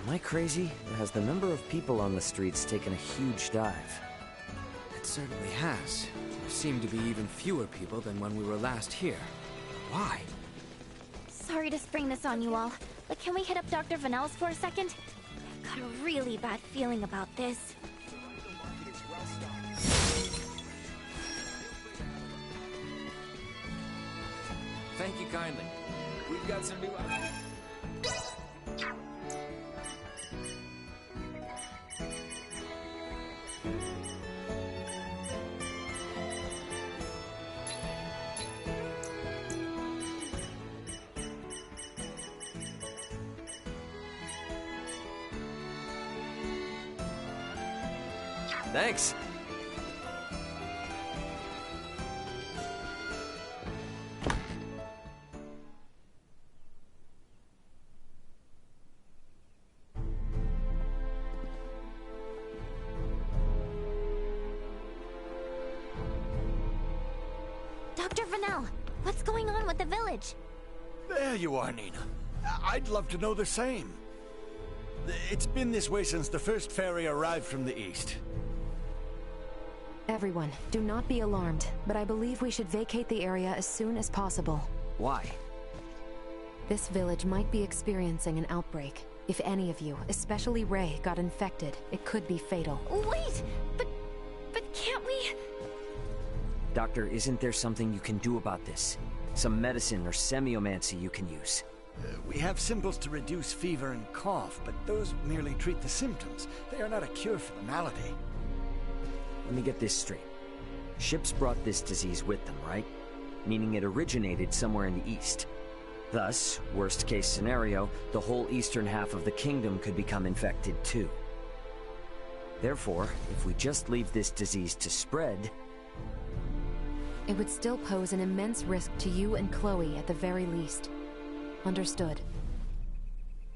Am I crazy, or has the number of people on the streets taken a huge dive? It certainly has. There seem to be even fewer people than when we were last here. Why? Sorry to spring this on you all, but can we hit up Dr. Vanel's for a second? I've got a really bad feeling about this. Thank you kindly. We've got some new... Thanks! Dr. Vanel, what's going on with the village? There you are, Nina. I'd love to know the same. It's been this way since the first ferry arrived from the east. Everyone, do not be alarmed, but I believe we should vacate the area as soon as possible. Why? This village might be experiencing an outbreak. If any of you, especially Ray, got infected, it could be fatal. Wait! But can't we... Doctor, isn't there something you can do about this? Some medicine or semiomancy you can use? We have simples to reduce fever and cough, but those merely treat the symptoms. They are not a cure for the malady. Let me get this straight. Ships brought this disease with them, right? Meaning it originated somewhere in the east. Thus, worst case scenario, the whole eastern half of the kingdom could become infected too. Therefore, if we just leave this disease to spread... It would still pose an immense risk to you and Chloe at the very least. Understood.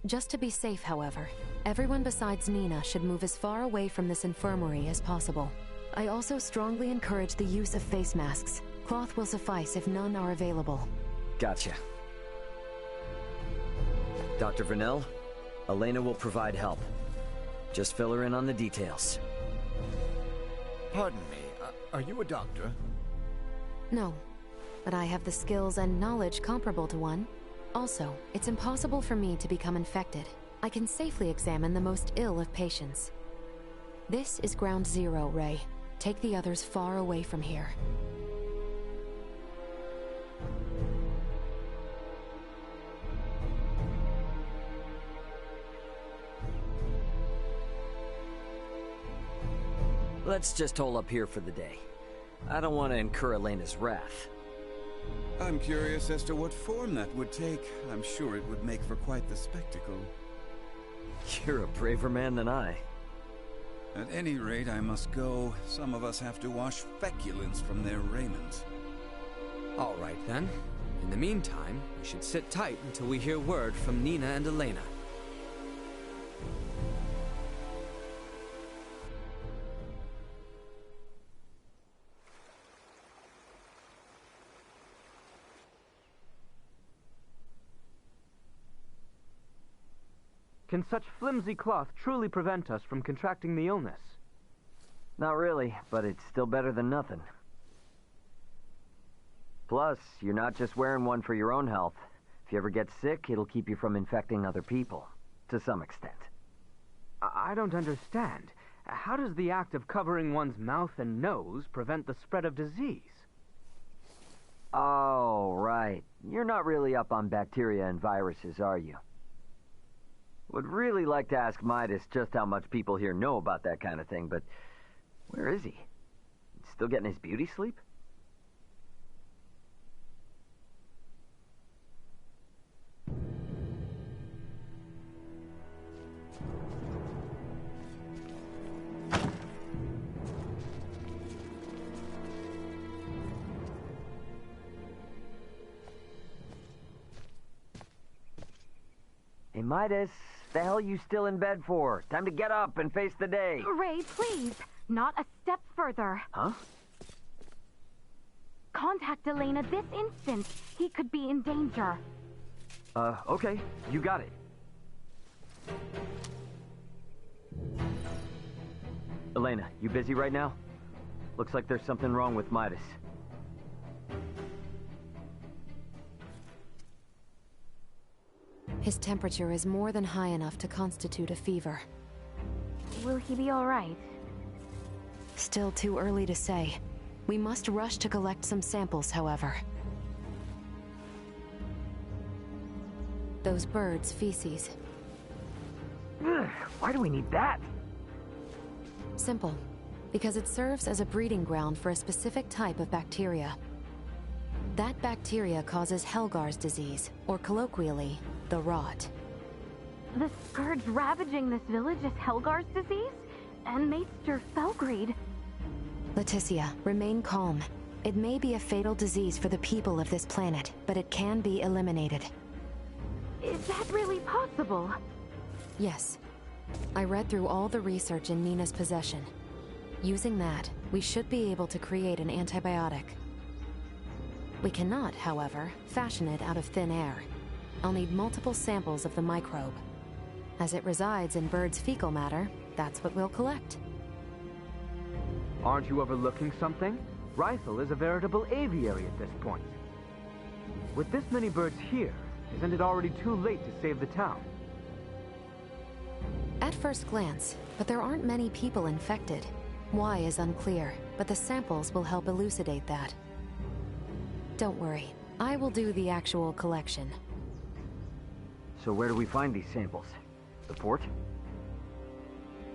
Just to be safe, however, everyone besides Nina should move as far away from this infirmary as possible. I also strongly encourage the use of face masks. Cloth will suffice if none are available. Gotcha. Dr. Vanel, Elena will provide help. Just fill her in on the details. Pardon me, are you a doctor? No, but I have the skills and knowledge comparable to one. Also, it's impossible for me to become infected. I can safely examine the most ill of patients. This is Ground Zero, Ray. Take the others far away from here. Let's just hole up here for the day. I don't want to incur Elena's wrath. I'm curious as to what form that would take. I'm sure it would make for quite the spectacle. You're a braver man than I. At any rate, I must go. Some of us have to wash feculence from their raiment. All right then. In the meantime, we should sit tight until we hear word from Nina and Elena. Can such flimsy cloth truly prevent us from contracting the illness? Not really, but it's still better than nothing. Plus, you're not just wearing one for your own health. If you ever get sick, it'll keep you from infecting other people, to some extent. I don't understand. How does the act of covering one's mouth and nose prevent the spread of disease? Oh, right. You're not really up on bacteria and viruses, are you? Would really like to ask Midas just how much people here know about that kind of thing, but where is he? Still getting his beauty sleep? Hey, Midas, the hell you still in bed for? Time to get up and face the day. Ray, please. Not a step further. Huh? Contact Elena this instant. He could be in danger. Okay. You got it. Elena, you busy right now? Looks like there's something wrong with Midas. His temperature is more than high enough to constitute a fever. Will he be alright? Still too early to say. We must rush to collect some samples, however. Those birds' feces. Ugh, why do we need that? Simple. Because it serves as a breeding ground for a specific type of bacteria. That bacteria causes Helgar's disease, or colloquially, the rot. The scourge ravaging this village is Helgar's disease? And Maester Felgreed. Leticia, remain calm. It may be a fatal disease for the people of this planet, but it can be eliminated. Is that really possible? Yes. I read through all the research in Nina's possession. Using that, we should be able to create an antibiotic. We cannot, however, fashion it out of thin air. I'll need multiple samples of the microbe. As it resides in birds' fecal matter, that's what we'll collect. Aren't you overlooking something? Rhythal is a veritable aviary at this point. With this many birds here, isn't it already too late to save the town? At first glance, but there aren't many people infected. Why is unclear, but the samples will help elucidate that. Don't worry, I will do the actual collection. So where do we find these samples? The port?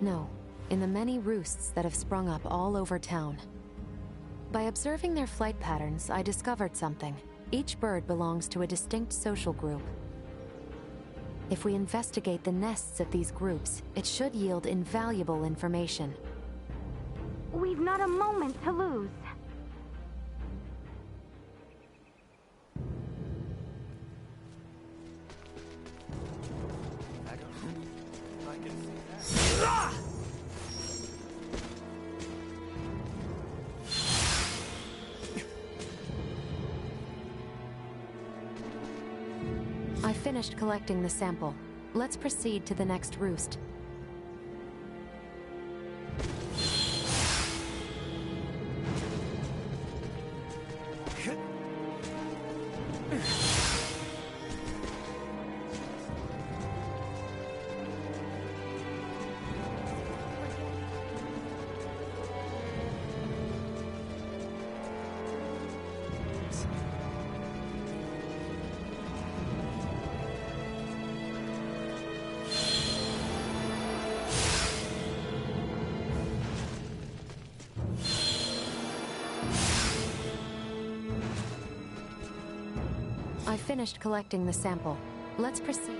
No, in the many roosts that have sprung up all over town. By observing their flight patterns, I discovered something. Each bird belongs to a distinct social group. If we investigate the nests of these groups, it should yield invaluable information. We've not a moment to lose. I finished collecting the sample. Let's proceed to the next roost. I finished collecting the sample. Let's proceed.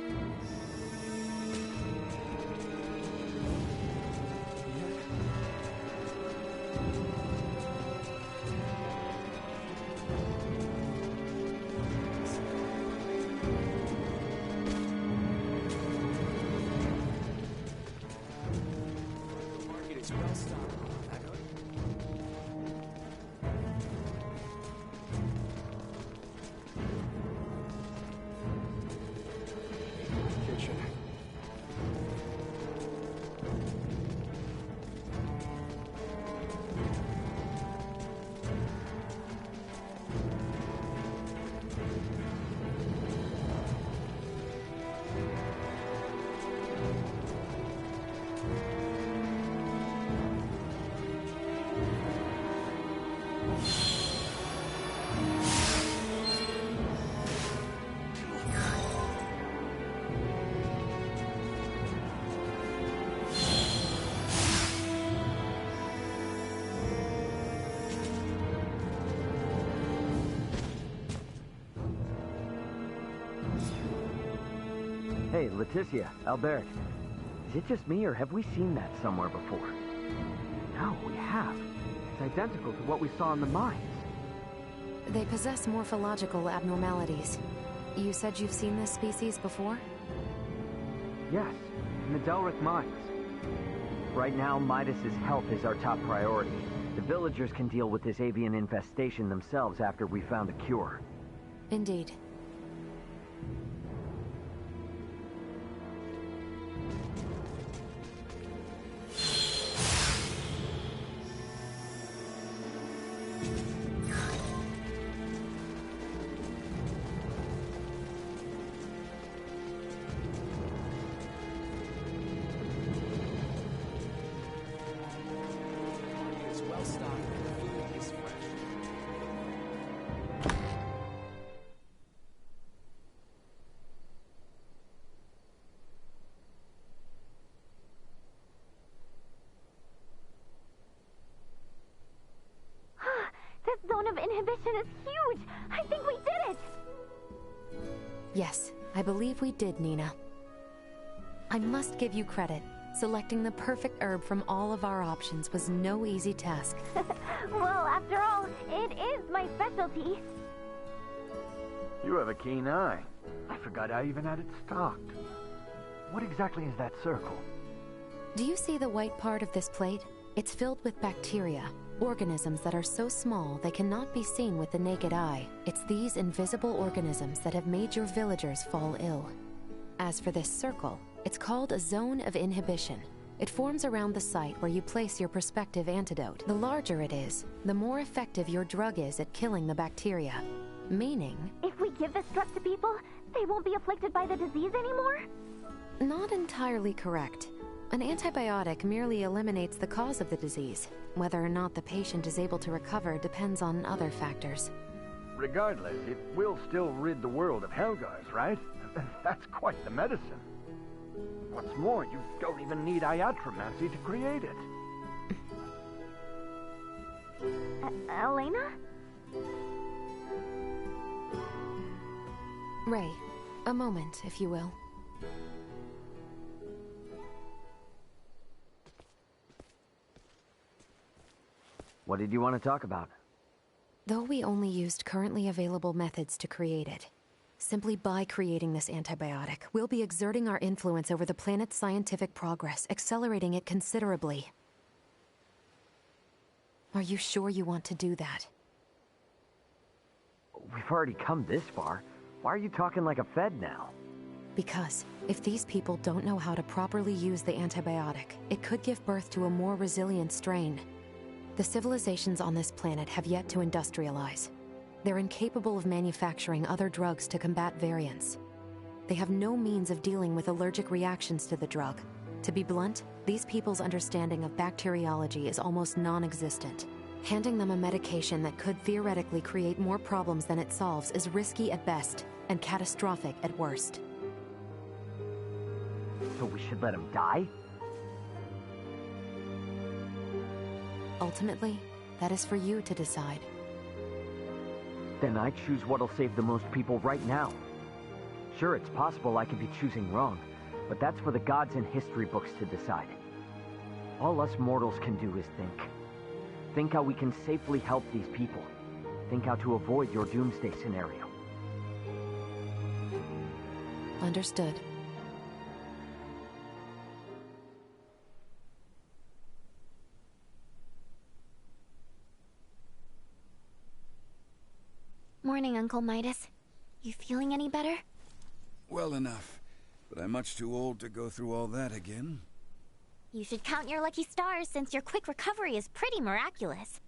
Hey, Leticia, Albert. Is it just me, or have we seen that somewhere before? No, we have. It's identical to what we saw in the mines. They possess morphological abnormalities. You said you've seen this species before? Yes, in the Delric mines. Right now, Midas's health is our top priority. The villagers can deal with this avian infestation themselves after we found a cure. Indeed. civilization is huge! I think we did it! Yes, I believe we did, Nina. I must give you credit. Selecting the perfect herb from all of our options was no easy task. Well, after all, it is my specialty. You have a keen eye. I forgot I even had it stocked. What exactly is that circle? Do you see the white part of this plate? It's filled with bacteria, organisms that are so small they cannot be seen with the naked eye. It's these invisible organisms that have made your villagers fall ill. As for this circle, it's called a zone of inhibition. It forms around the site where you place your prospective antidote. The larger it is, the more effective your drug is at killing the bacteria. Meaning... If we give this drug to people, they won't be afflicted by the disease anymore? Not entirely correct. An antibiotic merely eliminates the cause of the disease. Whether or not the patient is able to recover depends on other factors. Regardless, it will still rid the world of Helgars, right? That's quite the medicine. What's more, you don't even need iatromancy to create it. Elena? Ray, a moment, if you will. What did you want to talk about? Though we only used currently available methods to create it, simply by creating this antibiotic, we'll be exerting our influence over the planet's scientific progress, accelerating it considerably. Are you sure you want to do that? We've already come this far. Why are you talking like a Fed now? Because if these people don't know how to properly use the antibiotic, it could give birth to a more resilient strain. The civilizations on this planet have yet to industrialize. They're incapable of manufacturing other drugs to combat variants. They have no means of dealing with allergic reactions to the drug. To be blunt, these people's understanding of bacteriology is almost non-existent. Handing them a medication that could theoretically create more problems than it solves is risky at best, and catastrophic at worst. So we should let him die? Ultimately, that is for you to decide. Then I choose what'll save the most people right now. Sure, it's possible I could be choosing wrong, but that's for the gods and history books to decide. All us mortals can do is think. Think how we can safely help these people. Think how to avoid your doomsday scenario. Understood. Morning, Uncle Midas. You feeling any better? Well enough, but I'm much too old to go through all that again. You should count your lucky stars since your quick recovery is pretty miraculous.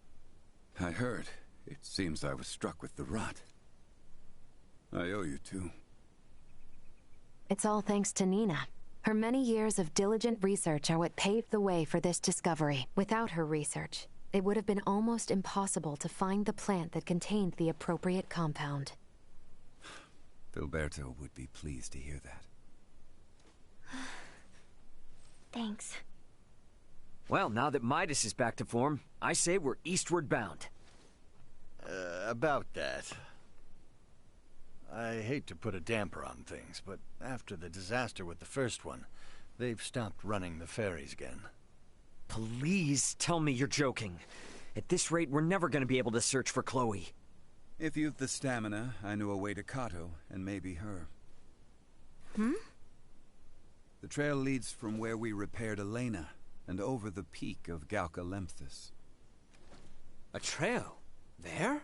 I heard. It seems I was struck with the rot. I owe you two. It's all thanks to Nina. Her many years of diligent research are what paved the way for this discovery. Without her research, it would have been almost impossible to find the plant that contained the appropriate compound. Filberto would be pleased to hear that. Thanks. Well, now that Midas is back to form, I say we're eastward bound. About that. I hate to put a damper on things, but after the disaster with the first one, they've stopped running the ferries again. Please tell me you're joking. At this rate, we're never going to be able to search for Chloe. If you've the stamina, I know a way to Kato, and maybe her. The trail leads from where we repaired Elena, and over the peak of Galcalemthus. A trail? There?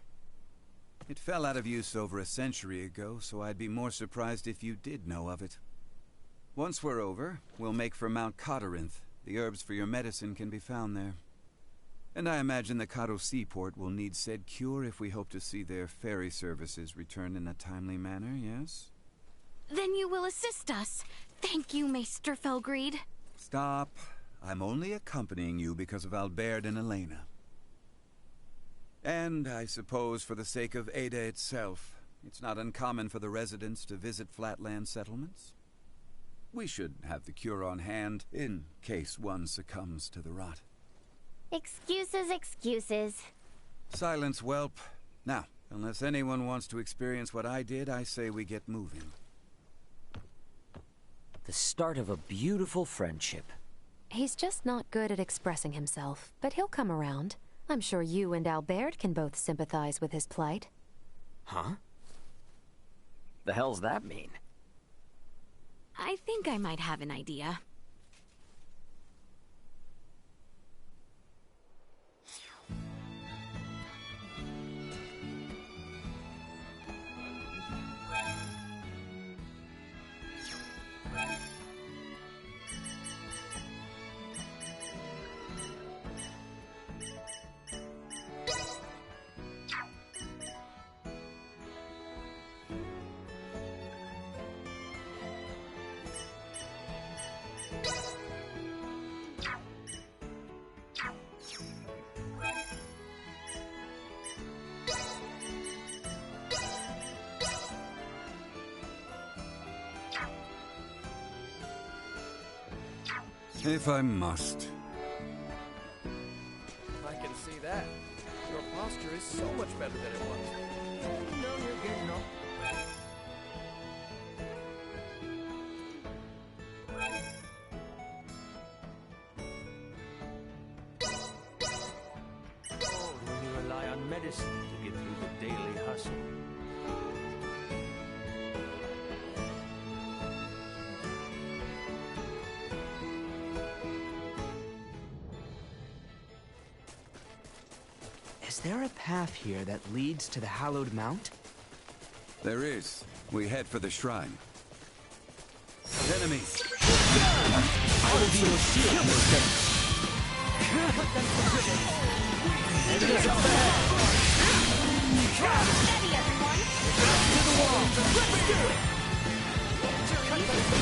It fell out of use over a century ago, so I'd be more surprised if you did know of it. Once we're over, we'll make for Mount Codorinth. The herbs for your medicine can be found there. And I imagine the Kato seaport will need said cure if we hope to see their ferry services return in a timely manner, yes? Then you will assist us. Thank you, Maester Felgreed. Stop. I'm only accompanying you because of Albert and Elena. And I suppose for the sake of Ada itself, it's not uncommon for the residents to visit flatland settlements. We should have the cure on hand, in case one succumbs to the rot. Excuses, excuses. Silence, whelp. Now, Unless anyone wants to experience what I did, I say we get moving. The start of a beautiful friendship. He's just not good at expressing himself, but he'll come around. I'm sure you and Albert can both sympathize with his plight. Huh? The hell's that mean? I think I might have an idea. If I must. I can see that. Your posture is so much better than it was. No, you're getting up. Oh, when you rely on medicine to get through the daily hustle. Is there a path here that leads to the Hallowed Mount? There is. We head for the shrine. Enemies! I will be your shield, Mister. Enemies up ahead! Steady, everyone! To the wall!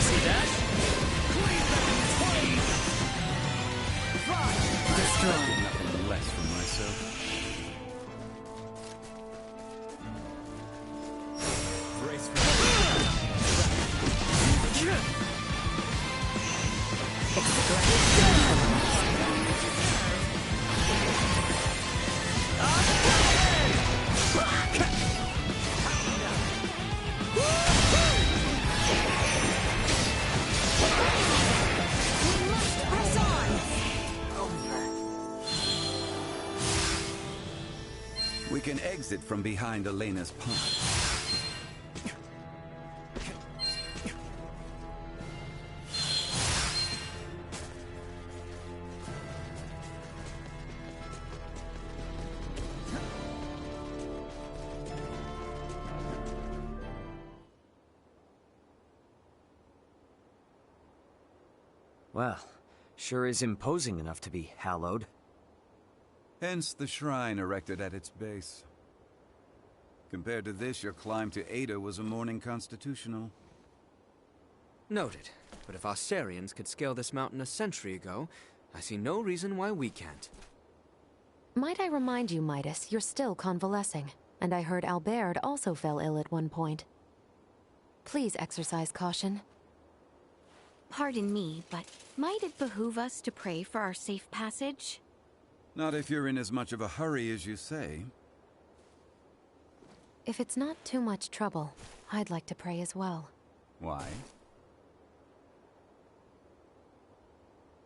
See that? Destroy. Nothing less from myself. We can exit from behind Elena's pod. Well, sure is imposing enough to be hallowed. Hence the shrine erected at its base. Compared to this, your climb to Ada was a morning constitutional. Noted. But if Aussarians could scale this mountain a century ago, I see no reason why we can't. Might I remind you, Midas, you're still convalescing, and I heard Albert also fell ill at one point. Please exercise caution. Pardon me, but might it behoove us to pray for our safe passage? Not if you're in as much of a hurry as you say. If it's not too much trouble, I'd like to pray as well. Why?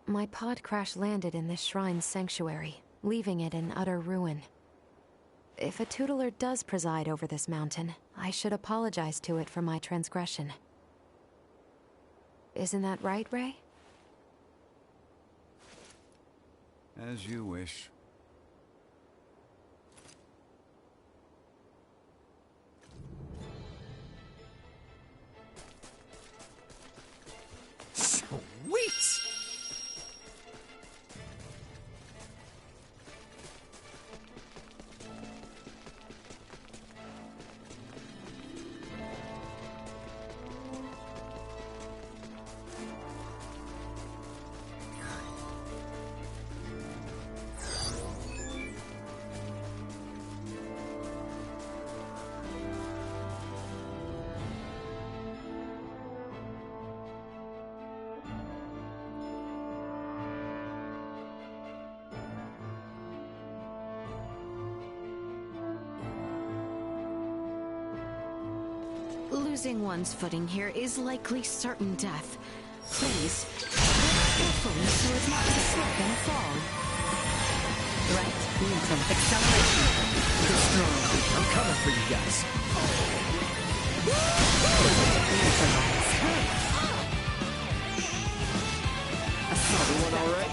My pod crash-landed in this shrine's sanctuary, leaving it in utter ruin. If a tutelar does preside over this mountain, I should apologize to it for my transgression. Isn't that right, Ray? As you wish. Sweet! Losing one's footing here is likely certain death. Please, tread carefully so as not to slip and fall. Threat neutral. Acceleration. Destroy. I'm coming for you guys. Neutralize. Assault. Everyone all right?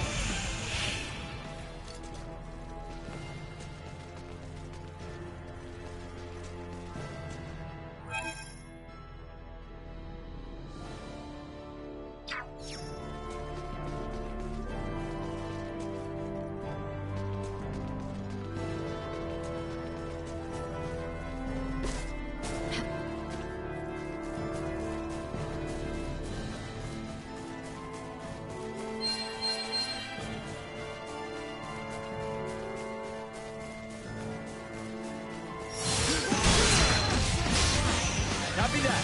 Copy that.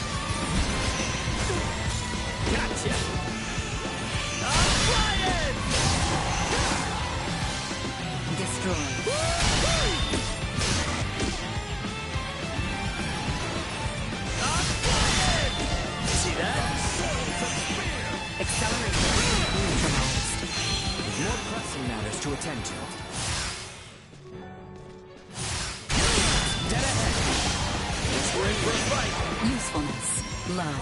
Gotcha. I'm flying! Destroy. I'm flying! See that? Acceleration. Neutralized. More pressing matters to attend to. Dead ahead. Guess we're in for a fight. Usefulness. Low.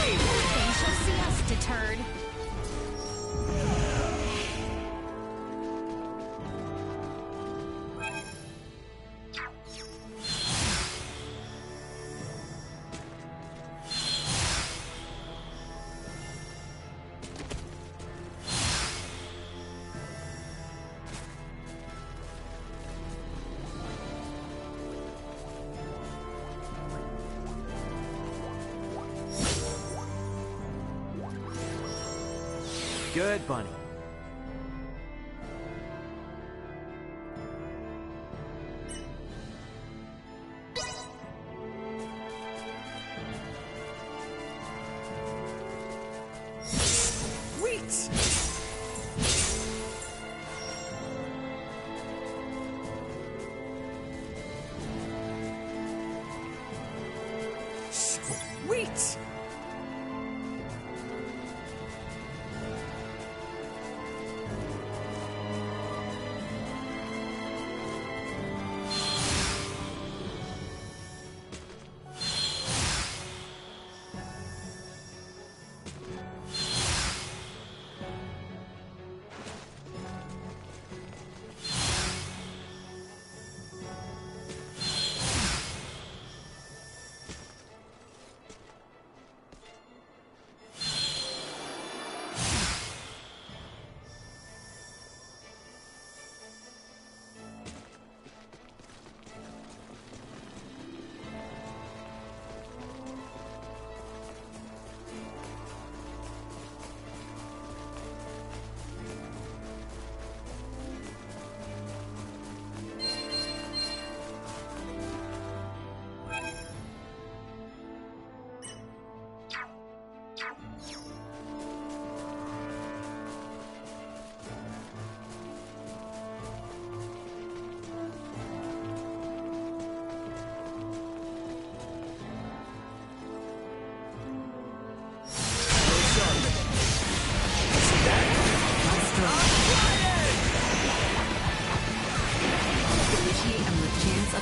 They shall see us deterred. Good, Bunny. Sweet! Sweet!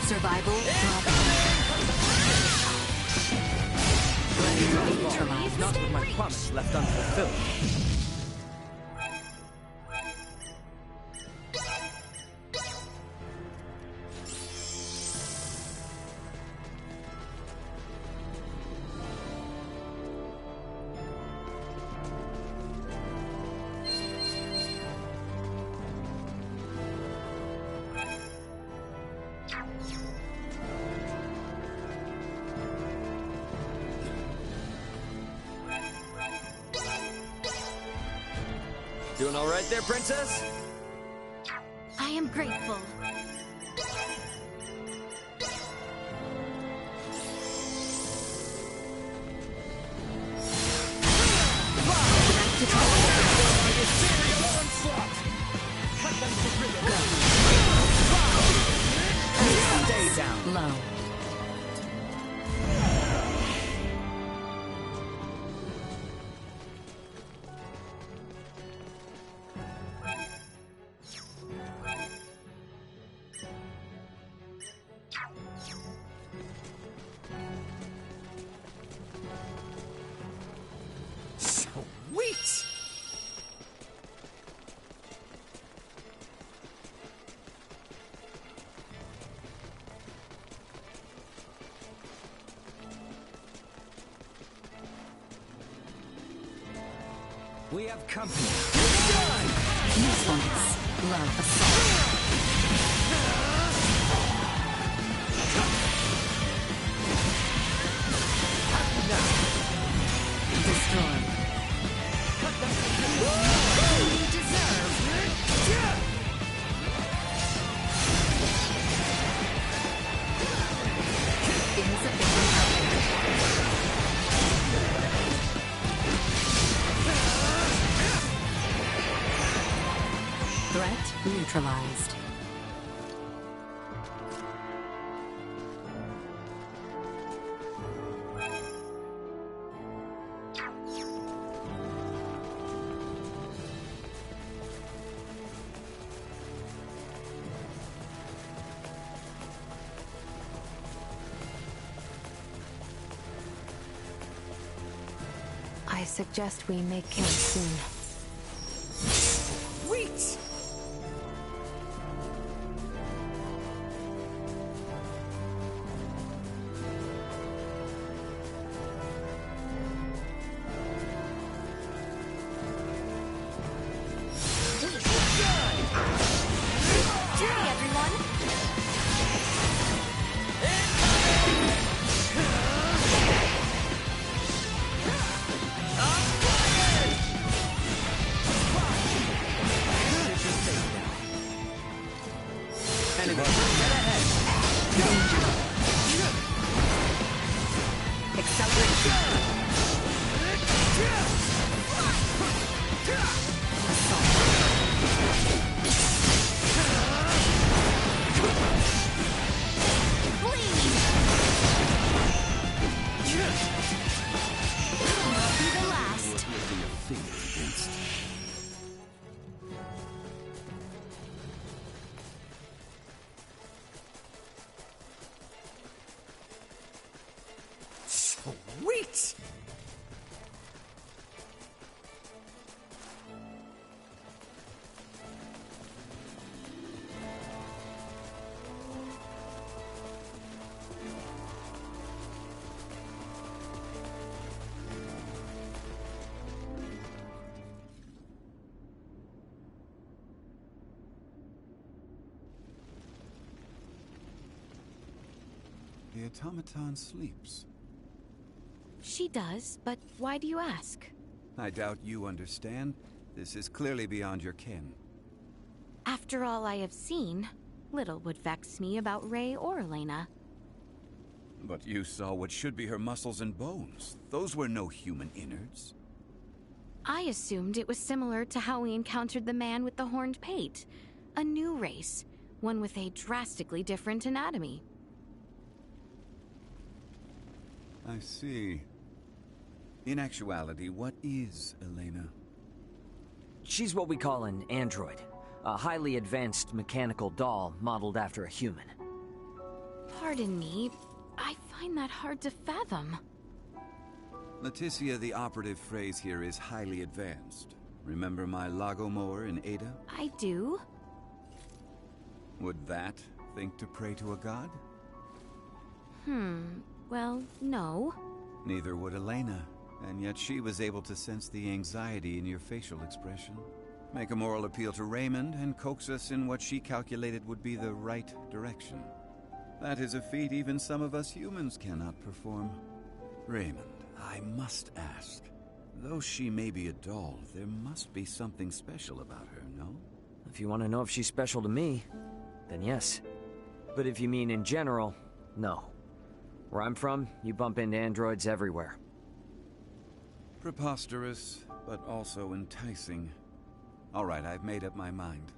Survival. Drop. Neutralized. Not with my promise left unfulfilled. Doing all right there, Princess? I am grateful. Stay down. Low. Sweet! We have company. Usefulness. Love assault. Destroy. You deserve. Insufficient threat neutralized. I suggest we make camp soon. Sweet! Hi, everyone. Enemy. Get ahead. Danger. Acceleration. I'll be the last. Sweet! The automaton sleeps. She does, but why do you ask? I doubt you understand. This is clearly beyond your ken. After all I have seen, little would vex me about Ray or Elena. But you saw what should be her muscles and bones. Those were no human innards. I assumed it was similar to how we encountered the man with the horned pate. A new race, one with a drastically different anatomy. I see. In actuality, what is Elena? She's what we call an android. A highly advanced mechanical doll modeled after a human. Pardon me, I find that hard to fathom. Leticia, the operative phrase here is highly advanced. Remember my Lagomore in Ada? I do. Would that think to pray to a god? Well, no. Neither would Elena, and yet she was able to sense the anxiety in your facial expression, make a moral appeal to Raymond, and coax us in what she calculated would be the right direction. That is a feat even some of us humans cannot perform. Raymond, I must ask, though she may be a doll, there must be something special about her, no? If you want to know if she's special to me, then yes. But if you mean in general, no. Where I'm from, you bump into androids everywhere. Preposterous, but also enticing. All right, I've made up my mind.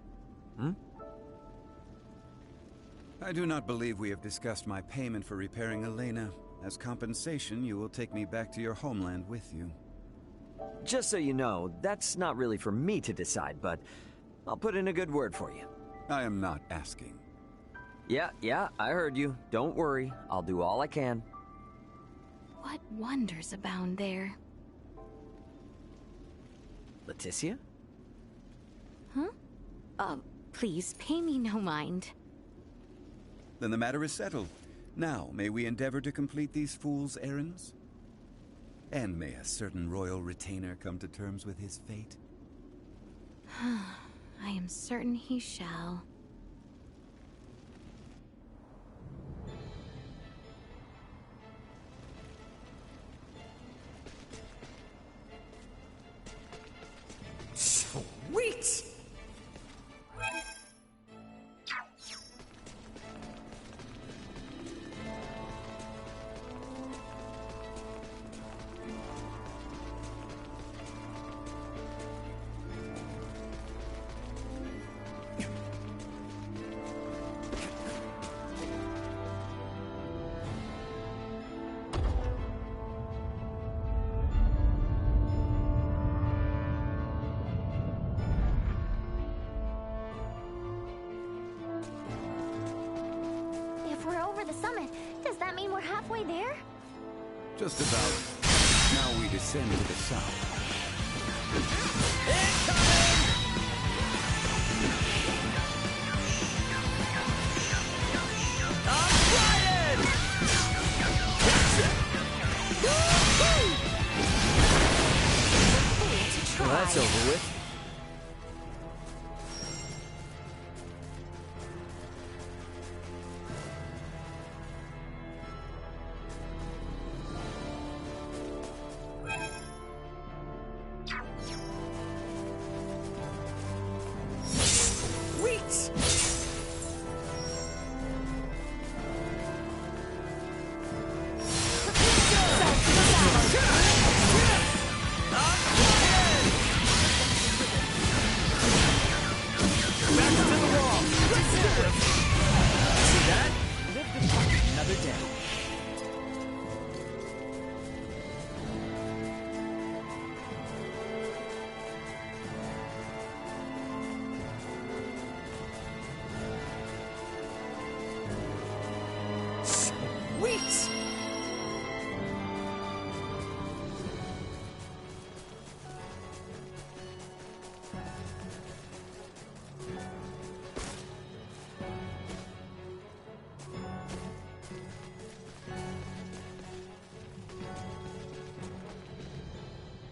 I do not believe we have discussed my payment for repairing Elena. As compensation, you will take me back to your homeland with you. Just so you know, that's not really for me to decide, but I'll put in a good word for you. I am not asking. Yeah, I heard you. Don't worry, I'll do all I can. What wonders abound there? Leticia? Huh? Please, pay me no mind. Then the matter is settled. Now, may we endeavor to complete these fools' errands? And may a certain royal retainer come to terms with his fate? I am certain he shall. Sweet! Halfway there? Just about. Now we descend to the south. Well, that's over with.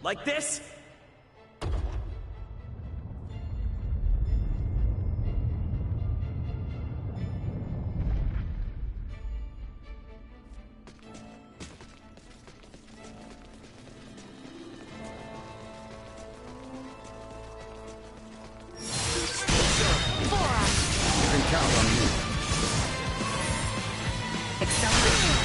Like this? You can count on me. Acceleration.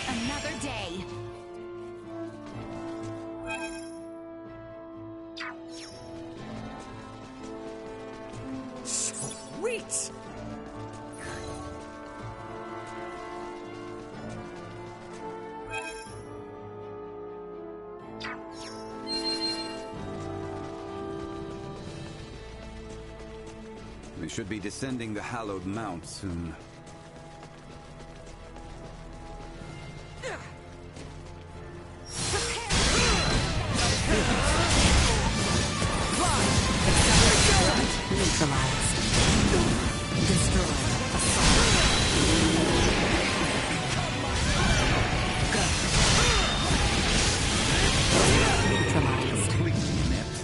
Another day. Sweet! We should be descending the hallowed mount soon. Neutralized. Destroy. Neutralized. Completely inept.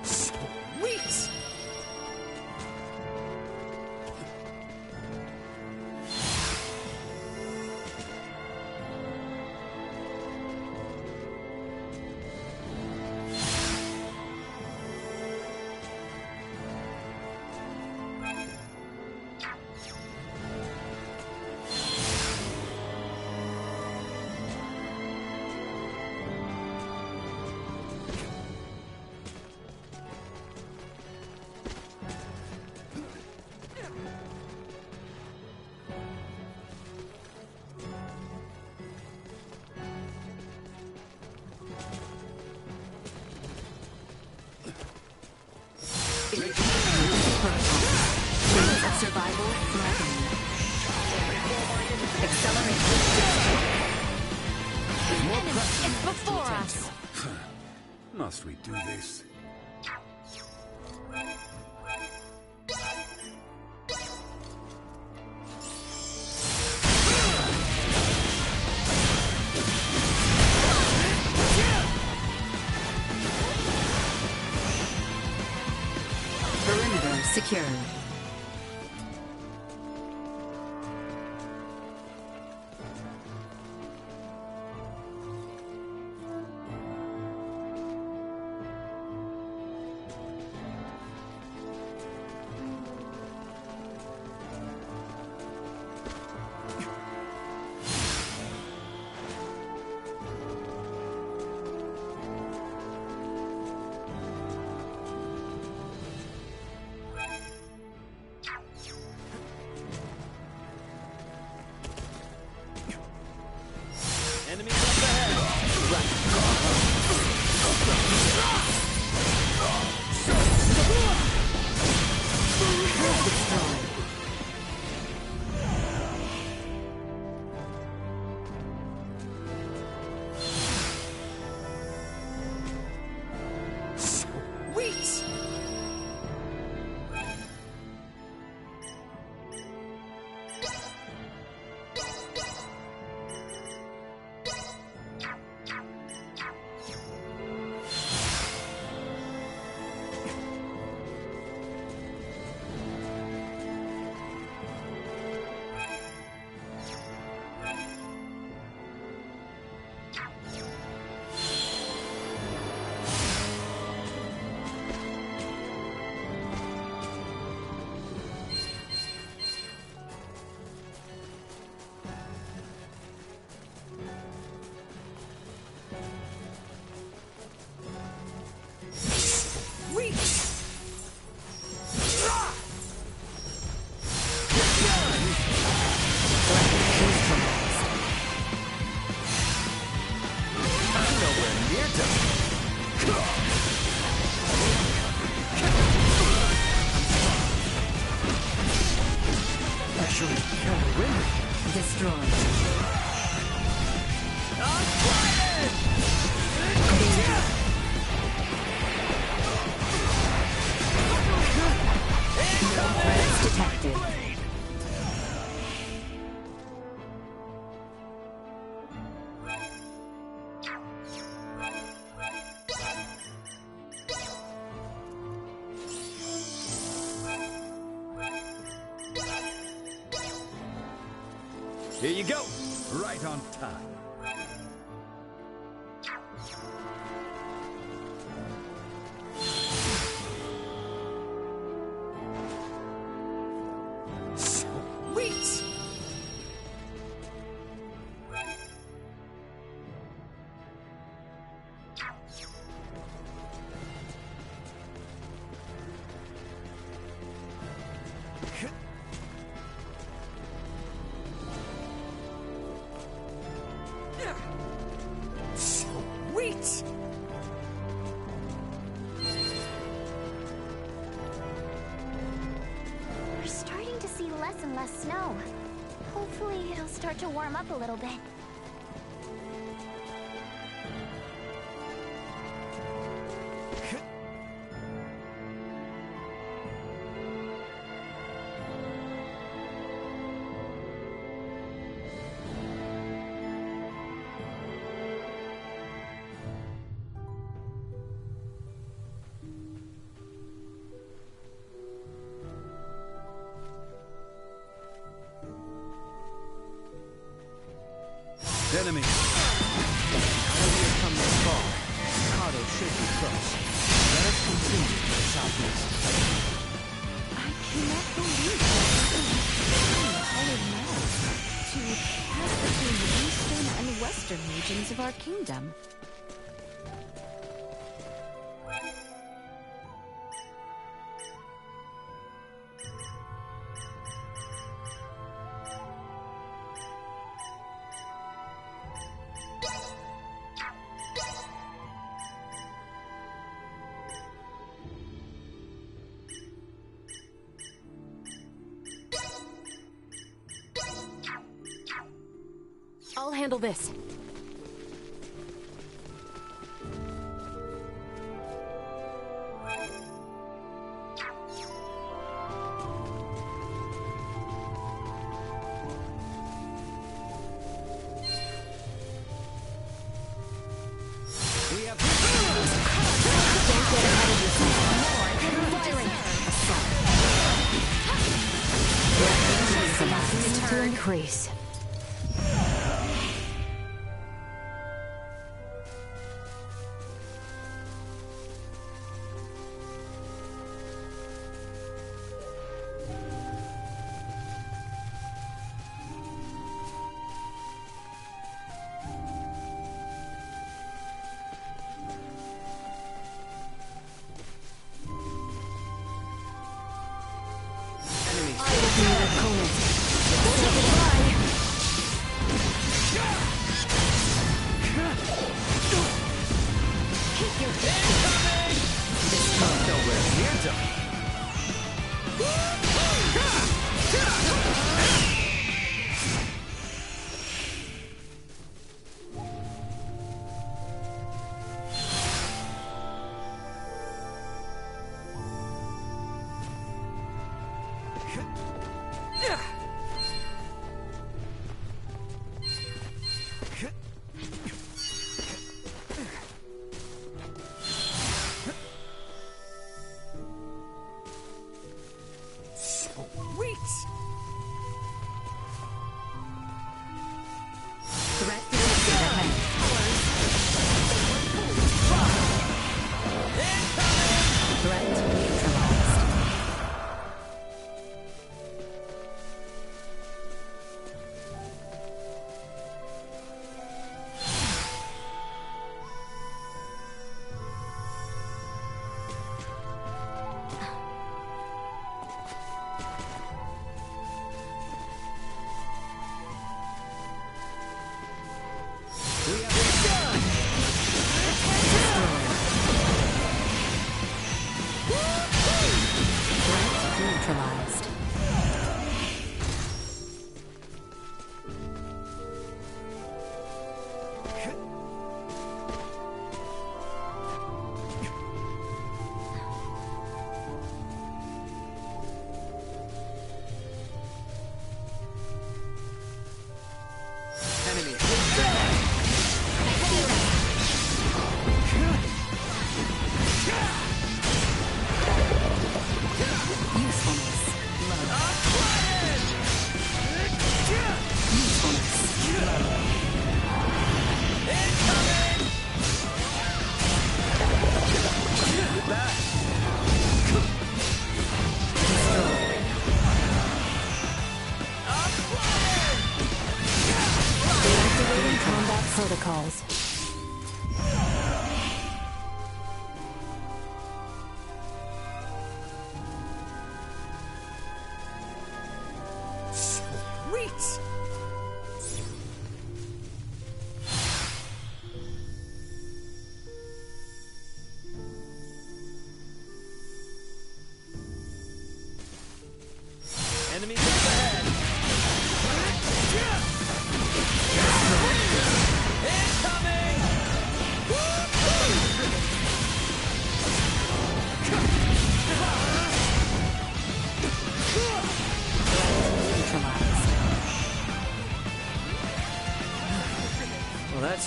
Sweet! Survival threatened. Acceleration. It's before us. Must we do this? Perimeter secured. Enemies up ahead. Sweet! Here you go. Right on time. Sweet! and less snow. Hopefully it'll start to warm up a little bit. Enemy! When we have come this far, Kado should be close. Let us continue to the southeast. I cannot believe that Hollow Knight to pass between the eastern and western regions of our kingdom. I'll handle this. We have To increase. Woo!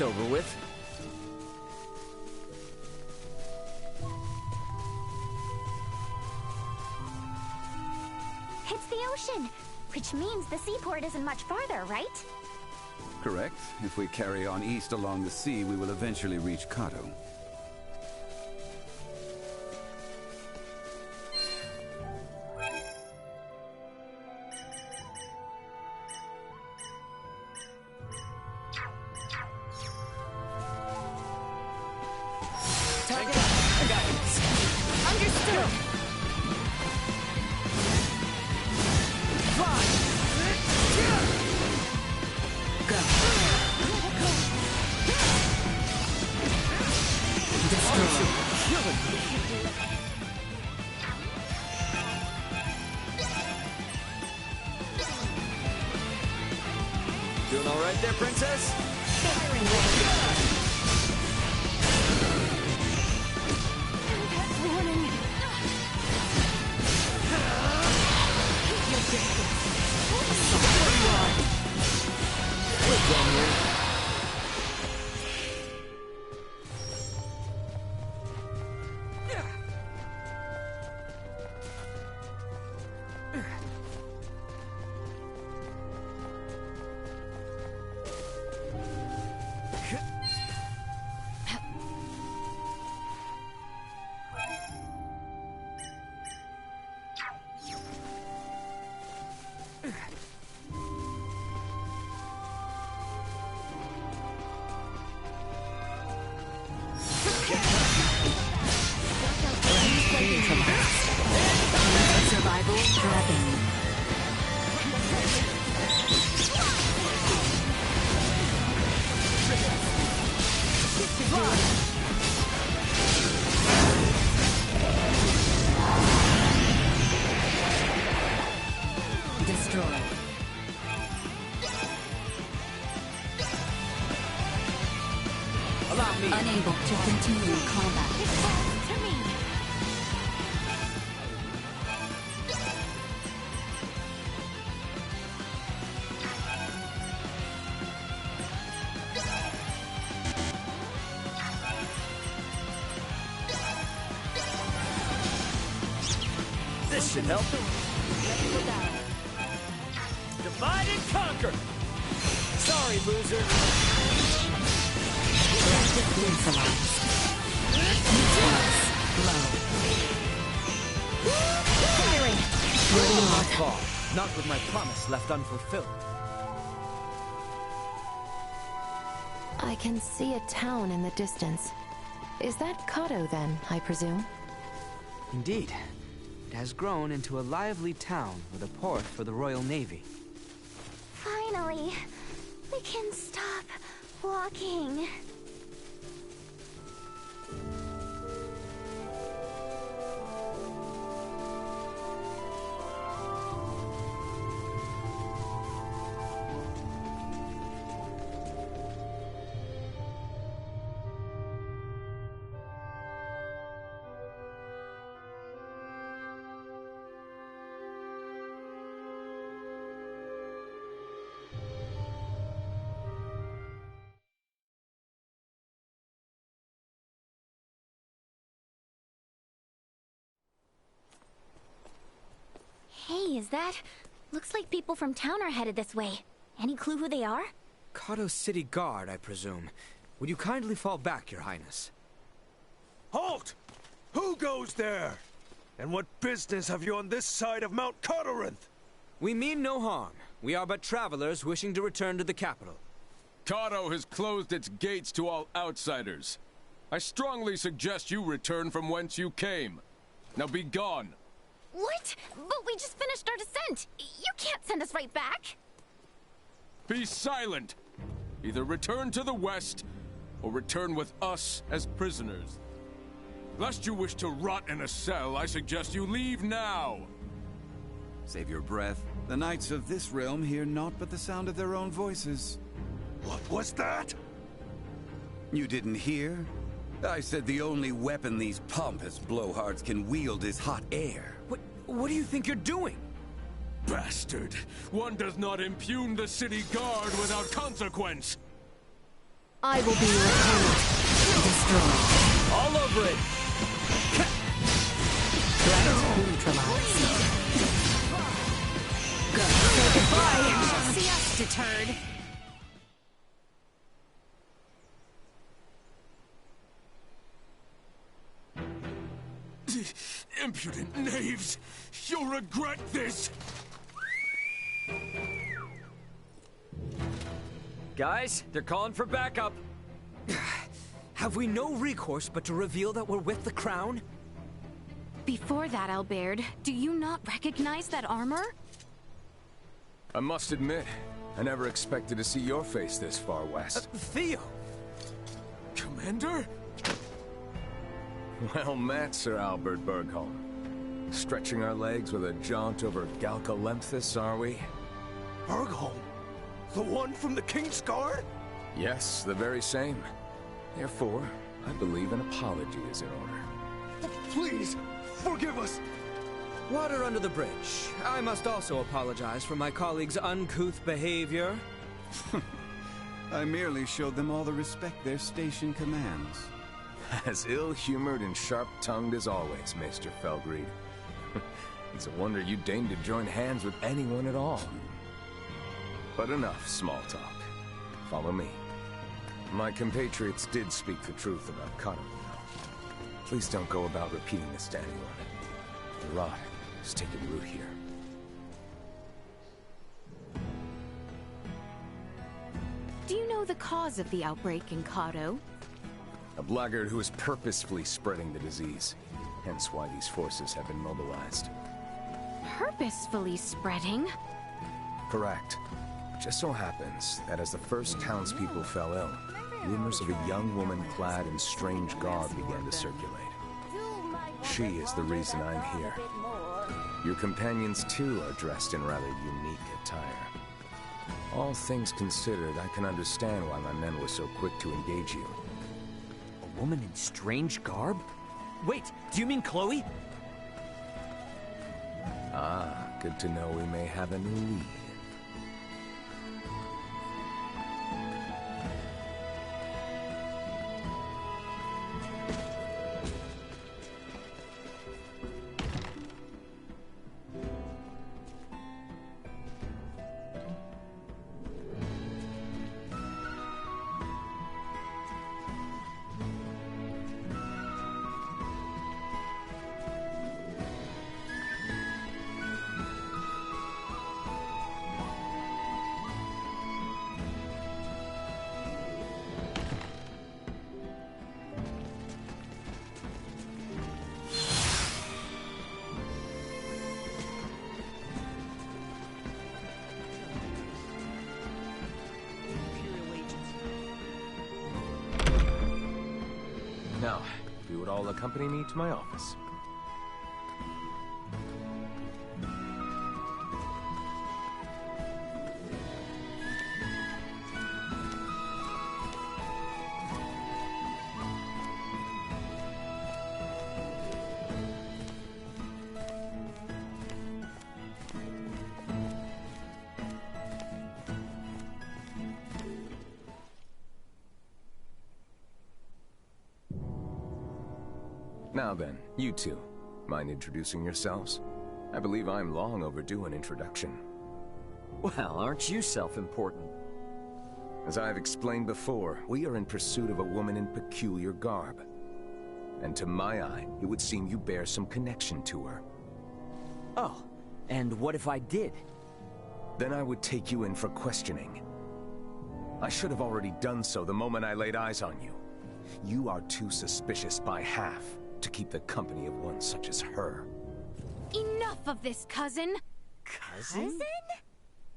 this over with. It's the ocean, which means the seaport isn't much farther, right? Correct. If we carry on east along the sea, we will eventually reach Kato. Doing all right there, Princess? Survival Dragon. Destroy. Allow me. Unable to continue combat. To me. This should help. Divide and conquer! Sorry, loser. Neutralized. Blow. Firing. Not far. Not with my promise left unfulfilled. I can see a town in the distance. Is that Kato then, I presume? Indeed. It has grown into a lively town with a port for the Royal Navy. Finally, we can stop walking. Hey, is that? Looks like people from town are headed this way. Any clue who they are? Kato City Guard, I presume. Would you kindly fall back, Your Highness? Halt! Who goes there? And what business have you on this side of Mount Codorinth? We mean no harm. We are but travelers wishing to return to the capital. Kato has closed its gates to all outsiders. I strongly suggest you return from whence you came. Now be gone. What? But we just finished our descent. You can't send us right back. Be silent! Either return to the west, or return with us as prisoners. Lest you wish to rot in a cell, I suggest you leave now! Save your breath. The knights of this realm hear naught but the sound of their own voices. What was that? You didn't hear? I said the only weapon these pompous blowhards can wield is hot air. What do you think you're doing? Bastard! One does not impugn the city guard without consequence! I will be your opponent. Destroy. All over it! Threat neutralized. Go. Say goodbye. See us deterred. Impudent knaves! You'll regret this! Guys, they're calling for backup. Have we no recourse but to reveal that we're with the Crown? Before that, Albert, do you not recognize that armor? I must admit, I never expected to see your face this far west. Theo! Commander? Well met, Sir Albert Bergholm. Stretching our legs with a jaunt over Galcalemthus, are we? Bergholm? The one from the King's Guard? Yes, the very same. Therefore, I believe an apology is in order. Please, forgive us! Water under the bridge. I must also apologize for my colleagues' uncouth behavior. I merely showed them all the respect their station commands. As ill-humored and sharp-tongued as always, Maester Felgreed. It's a wonder you deigned to join hands with anyone at all. But enough small talk. Follow me. My compatriots did speak the truth about Cotterville. Please don't go about repeating this to anyone. The rot is taking root here. Do you know the cause of the outbreak in Kato? A blackguard who is purposefully spreading the disease. Hence why these forces have been mobilized. Purposefully spreading? Correct. Just so happens that as the first townspeople fell ill, rumors of a young woman clad in strange garb began to circulate. She is the reason I'm here. Your companions too are dressed in rather unique attire. All things considered, I can understand why my men were so quick to engage you. A woman in strange garb? Wait, do you mean Chloe? Ah, good to know we may have a new lead. Now, if you would all accompany me to my office. Now then, you two, mind introducing yourselves? I believe I'm long overdue an introduction. Well, aren't you self-important? As I've explained before, we are in pursuit of a woman in peculiar garb. And to my eye, it would seem you bear some connection to her. Oh, and what if I did? Then I would take you in for questioning. I should have already done so the moment I laid eyes on you. You are too suspicious by half to keep the company of one such as her. Enough of this, cousin! Cousin?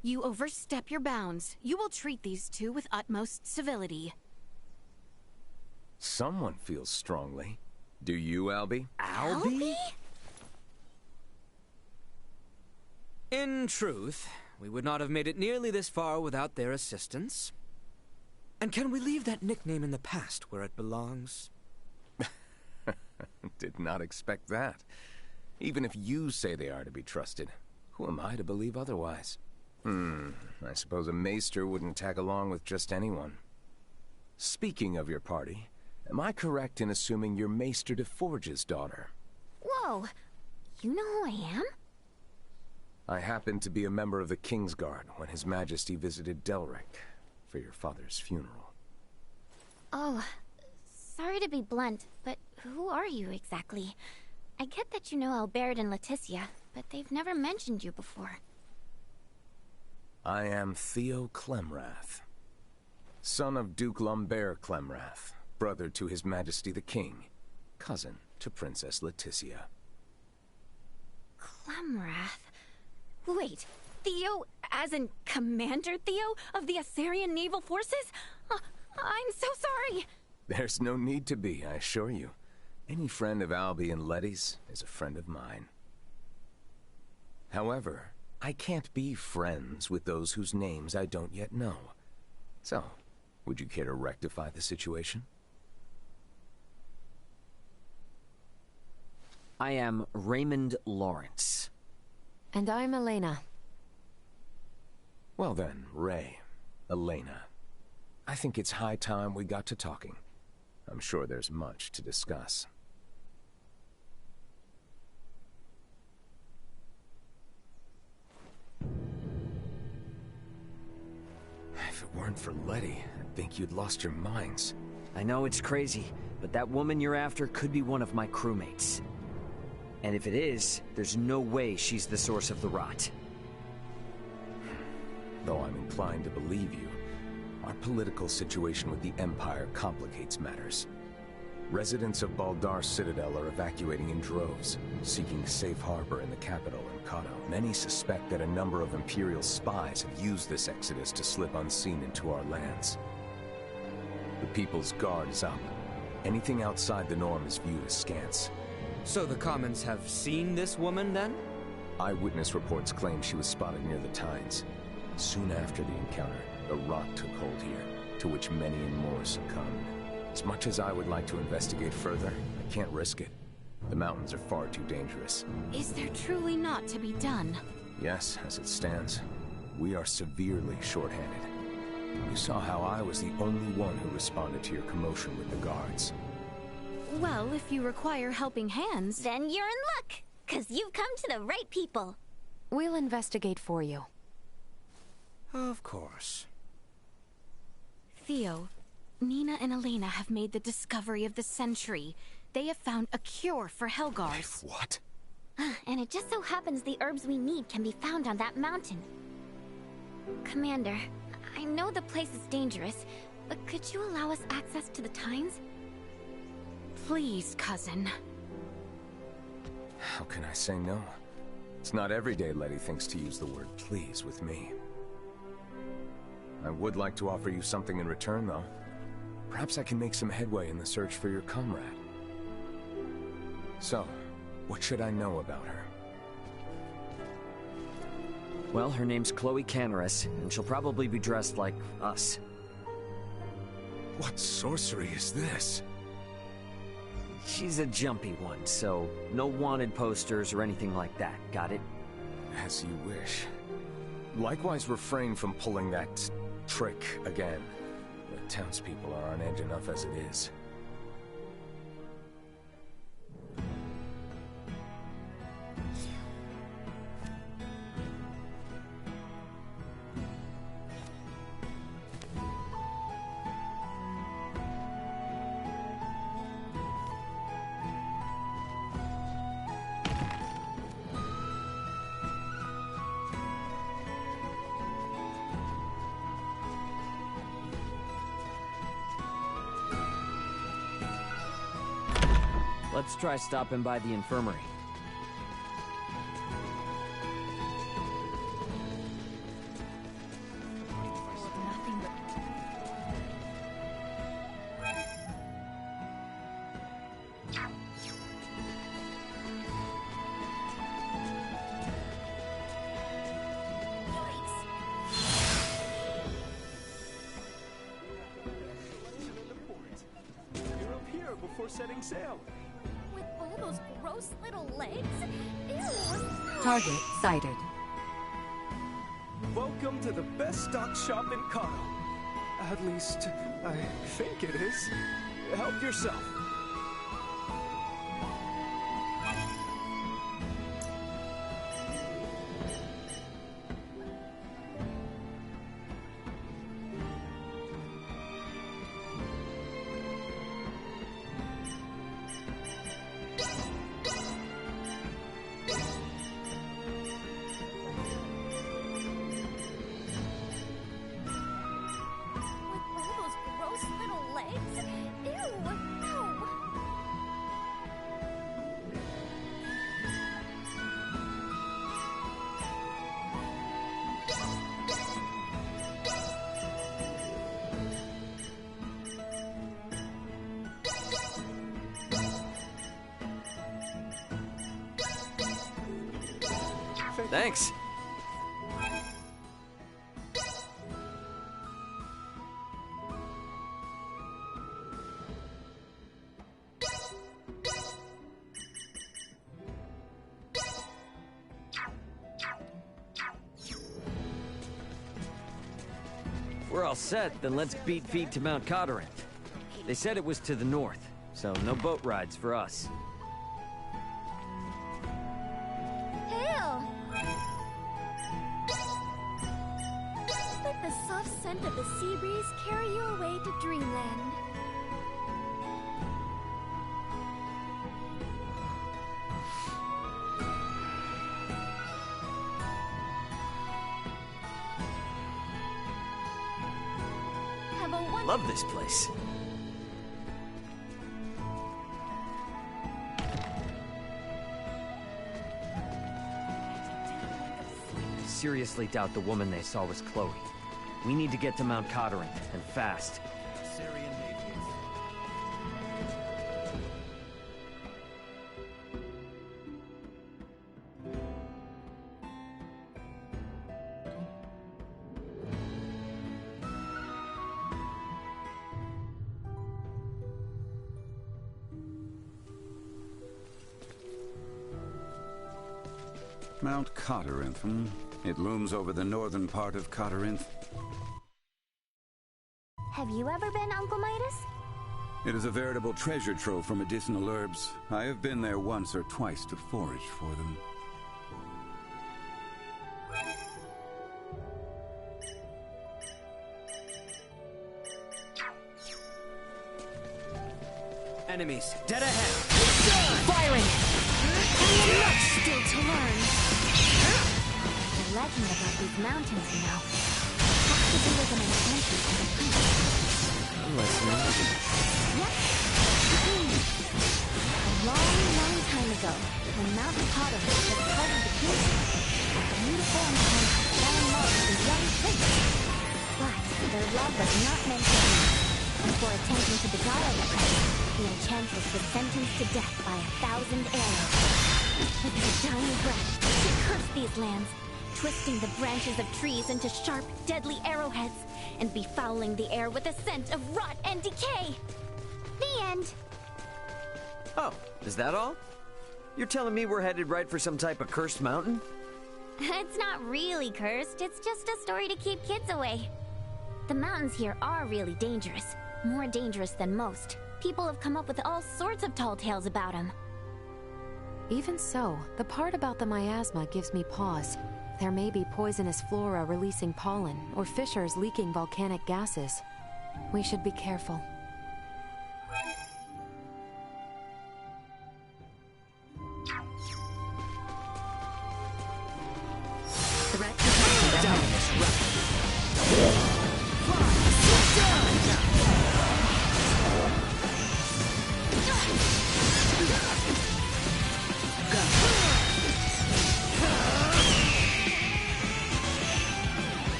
You overstep your bounds. You will treat these two with utmost civility. Someone feels strongly. Do you, Albie? Albie? In truth, we would not have made it nearly this far without their assistance. And can we leave that nickname in the past where it belongs? Did not expect that. Even if you say they are to be trusted, who am I to believe otherwise? I suppose a maester wouldn't tag along with just anyone. Speaking of your party, am I correct in assuming you're Maester de Forge's daughter? Whoa! You know who I am? I happened to be a member of the Kingsguard when His Majesty visited Delric for your father's funeral. Oh, sorry to be blunt, but who are you exactly? I get that you know Albert and Leticia, but they've never mentioned you before. I am Theo Clemrath, son of Duke Lambert Clemrath, brother to His Majesty the King, cousin to Princess Leticia. Clemrath? Wait, Theo, as in Commander Theo of the Assyrian Naval Forces? I'm so sorry! There's no need to be, I assure you. Any friend of Albie and Letty's is a friend of mine. However, I can't be friends with those whose names I don't yet know. So, would you care to rectify the situation? I am Raymond Lawrence. And I'm Elena. Well then, Ray, Elena. I think it's high time we got to talking. I'm sure there's much to discuss. If it weren't for Letty, I'd think you'd lost your minds. I know it's crazy, but that woman you're after could be one of my crewmates. And if it is, there's no way she's the source of the rot. Though I'm inclined to believe you, our political situation with the Empire complicates matters. Residents of Baldar Citadel are evacuating in droves, seeking safe harbor in the capital, Kato. Many suspect that a number of Imperial spies have used this exodus to slip unseen into our lands. The People's Guard is up. Anything outside the norm is viewed askance. So the Commons have seen this woman, then? Eyewitness reports claim she was spotted near the Tines. Soon after the encounter, the rot took hold here, to which many and more succumbed. As much as I would like to investigate further, I can't risk it. The mountains are far too dangerous. Is there truly not to be done? Yes, as it stands, we are severely short-handed. You saw how I was the only one who responded to your commotion with the guards. Well, if you require helping hands... Then you're in luck, 'cause you've come to the right people. We'll investigate for you. Of course. Theo, Nina and Elena have made the discovery of the century. They have found a cure for Helgars. What? And it just so happens the herbs we need can be found on that mountain. Commander, I know the place is dangerous, but could you allow us access to the Tines? Please, cousin. How can I say no? It's not every day Letty thinks to use the word please with me. I would like to offer you something in return, though. Perhaps I can make some headway in the search for your comrade. So, what should I know about her? Well, her name's Chloe Canaris, and she'll probably be dressed like us. What sorcery is this? She's a jumpy one, so no wanted posters or anything like that, got it? As you wish. Likewise, refrain from pulling that trick again. The townspeople are on edge enough as it is. Let's try stopping by the infirmary. You're up here before setting sail. With all those gross little legs? Ew! Target sighted. Welcome to the best stock shop in Kato. At least, I think it is. Help yourself. Thanks. If we're all set, then let's beat feet to Mount Codorynth. They said it was to the north, so no boat rides for us. Let the soft scent of the sea breeze carry you away to dreamland. Have a wonderful... Love this place. Seriously doubt the woman they saw was Chloe. We need to get to Mount Codorynth, and fast. Mount Codorynth, hmm? It looms over the northern part of Codorynth. Have you ever been, Uncle Midas? It is a veritable treasure trove for medicinal herbs. I have been there once or twice to forage for them. Enemies, dead ahead! Firing! And much still to learn. The legend about these mountains, you know, has to do with an adventure for the prince. I'm listening. Yep. A long, long time ago, when Mount Codorynth was part of the kingdom, a beautiful enchantress fell in love with a young prince. But their love was not meant to be, and for attempting to beguile the prince, the enchantress was sentenced to death by 1,000 arrows. With her dying breath, she cursed these lands, twisting the branches of trees into sharp, deadly arrowheads, and befouling the air with a scent of rot and decay. The end. Oh, is that all? You're telling me we're headed right for some type of cursed mountain? It's not really cursed, it's just a story to keep kids away. The mountains here are really dangerous, more dangerous than most. People have come up with all sorts of tall tales about them. Even so, the part about the miasma gives me pause. There may be poisonous flora releasing pollen, or fissures leaking volcanic gases. We should be careful. Threat detected. Down this route.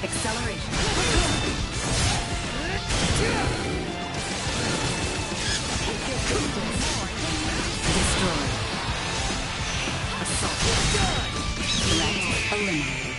Acceleration. Destroy. Assault. Threat eliminated.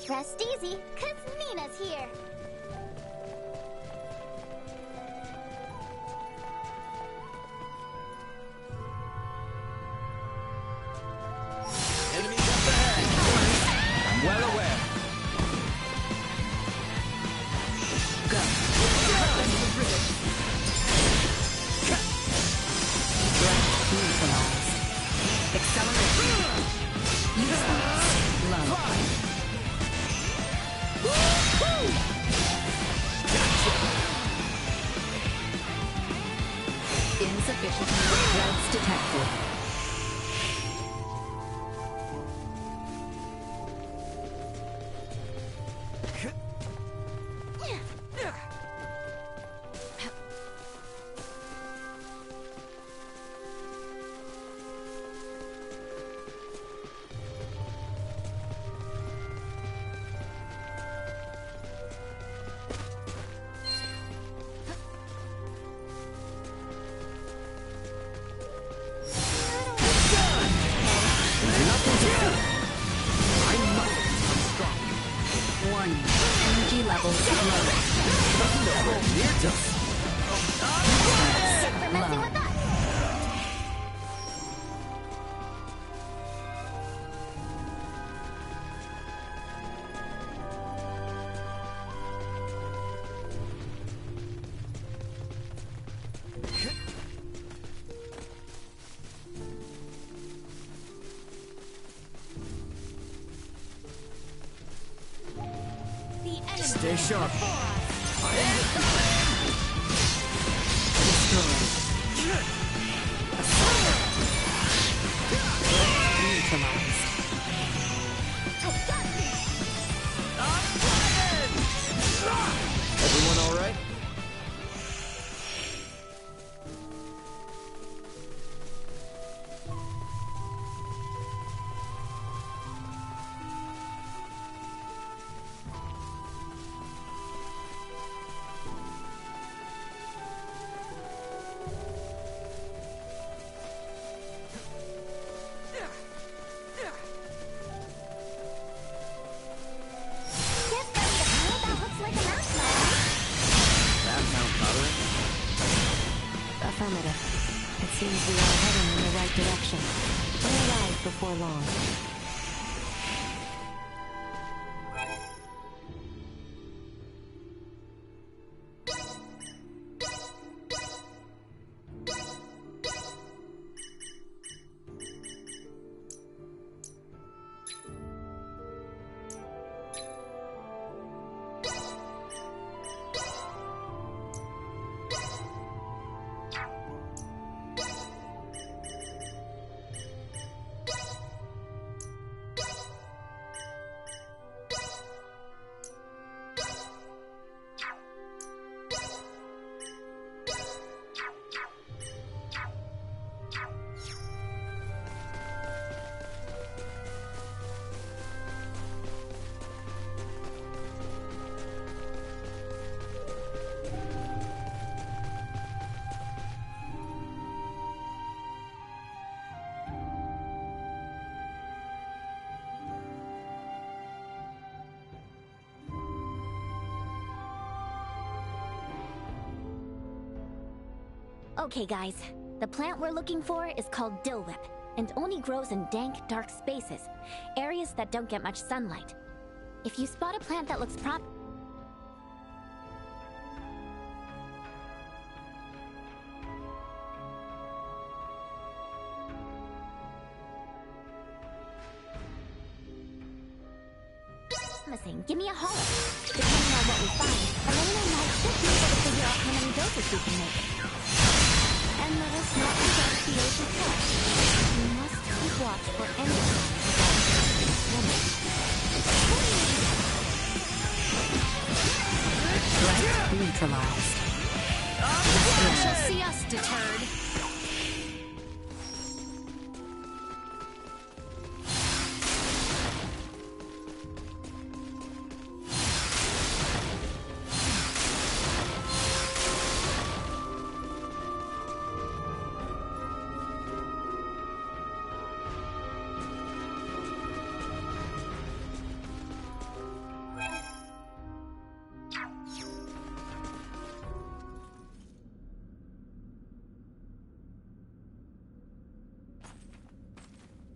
Rest easy, 'cause Nina's here. Enemies up ahead. I'm well aware. Go. Breath neutralized. Acceleration. Usefulness low. Insufficient threats detected. Warning. Energy levels low. Low. Stay sharp. Everyone all right? Affirmative. It seems we are heading in the right direction. We'll arrive before long. Okay, guys. The plant we're looking for is called Dill Whip, and only grows in dank, dark spaces, areas that don't get much sunlight. If you spot a plant that looks promising, give me a holler. Depending on what we find, Elena might just be able to figure out how many doses we can make. And let us not forget the ocean touch. We must keep watch for anything. Threat neutralized. You shall see us deterred.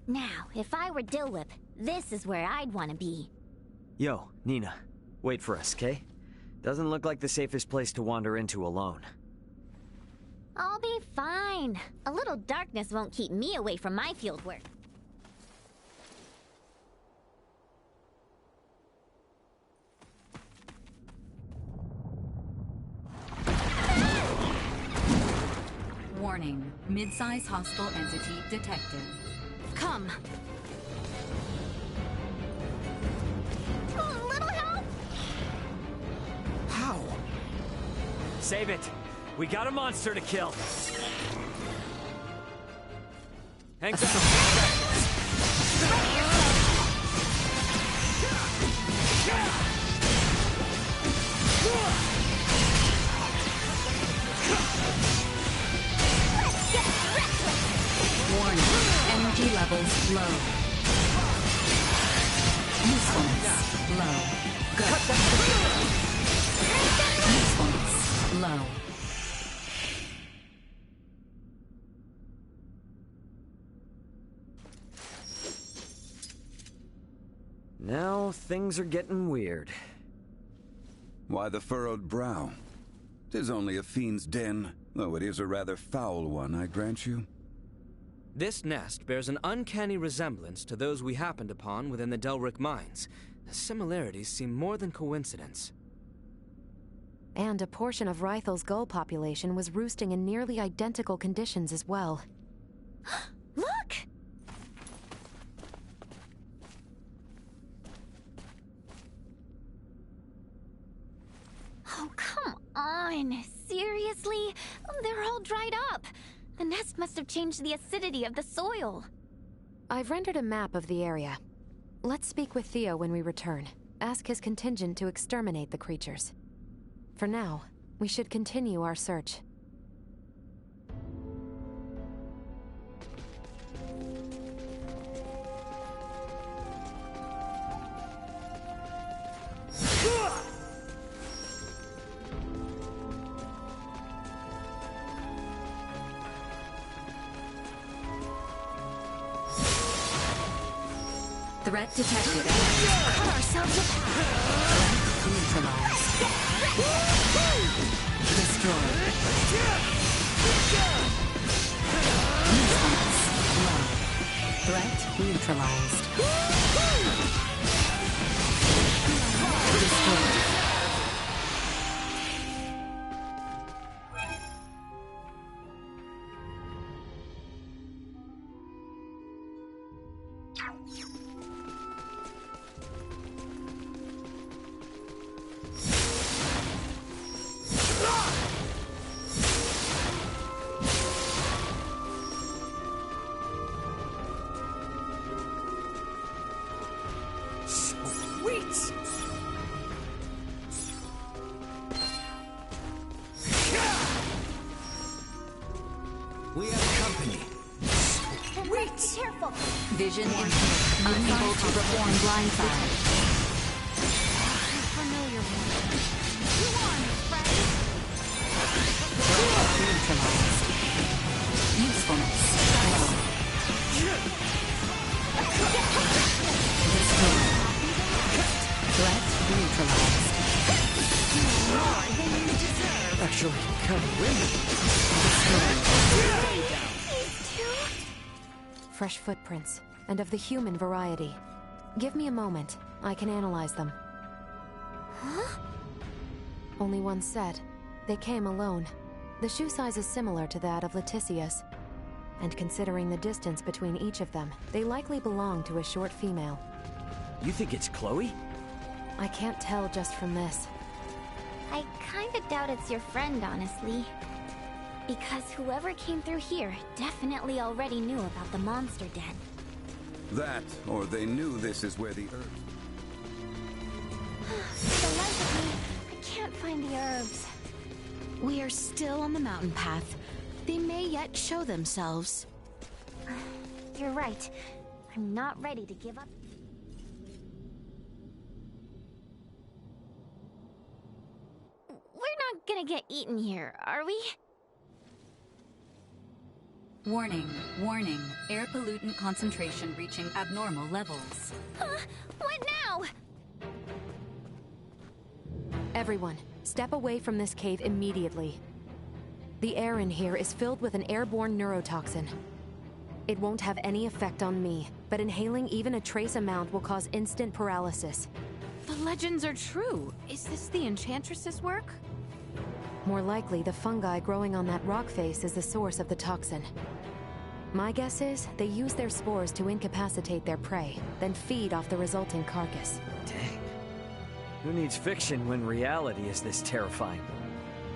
Now, if I were Dilwip, this is where I'd want to be. Yo, Nina. Wait for us, okay? Doesn't look like the safest place to wander into alone. I'll be fine. A little darkness won't keep me away from my field work. Warning. Mid-size hostile entity detected. Come. A little help? How? Save it! We got a monster to kill! Thanks. Warning. Energy levels low. Usefulness low. Good. Usefulness low. Now things are getting weird. Why the furrowed brow? 'Tis only a fiend's den, though it is a rather foul one, I grant you. This nest bears an uncanny resemblance to those we happened upon within the Delric mines. The similarities seem more than coincidence. And a portion of Rythel's gull population was roosting in nearly identical conditions as well. Look! Oh, come on. Seriously? They're all dried up. The nest must have changed the acidity of the soil. I've rendered a map of the area. Let's speak with Theo when we return. Ask his contingent to exterminate the creatures. For now, we should continue our search. Threat detected. Cut ourselves apart. Threat neutralized. Destroyed. Response low. Threat neutralized. Destroyed. We have company. Sweet! Careful! Vision impaired. Unable to perform blindside. Familiar one. You won, friend! Neutralized. Usefulness low. Destroyed. Threat neutralized. More than you deserve. Actually, kind of windy. Fresh footprints, and of the human variety. Give me a moment. I can analyze them. Huh? Only one set. They came alone. The shoe size is similar to that of Leticia's. And considering the distance between each of them, they likely belong to a short female. You think it's Chloe? I can't tell just from this. I kinda doubt it's your friend, honestly. Because whoever came through here definitely already knew about the monster den. That, or they knew this is where the herb... For the life of me, I can't find the herbs. We are still on the mountain path. They may yet show themselves. You're right. I'm not ready to give up. We're not gonna get eaten here, are we? Warning, warning. Air pollutant concentration reaching abnormal levels. What now? Everyone, step away from this cave immediately. The air in here is filled with an airborne neurotoxin. It won't have any effect on me, but inhaling even a trace amount will cause instant paralysis. The legends are true. Is this the Enchantress's work? More likely, the fungi growing on that rock face is the source of the toxin. My guess is they use their spores to incapacitate their prey, then feed off the resulting carcass. Dang. Who needs fiction when reality is this terrifying?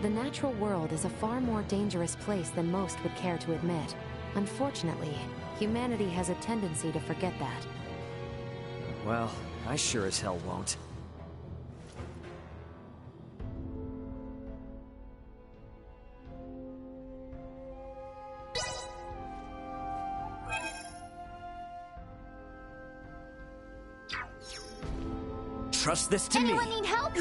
The natural world is a far more dangerous place than most would care to admit. Unfortunately, humanity has a tendency to forget that. Well, I sure as hell won't. Trust this to me. Anyone need help?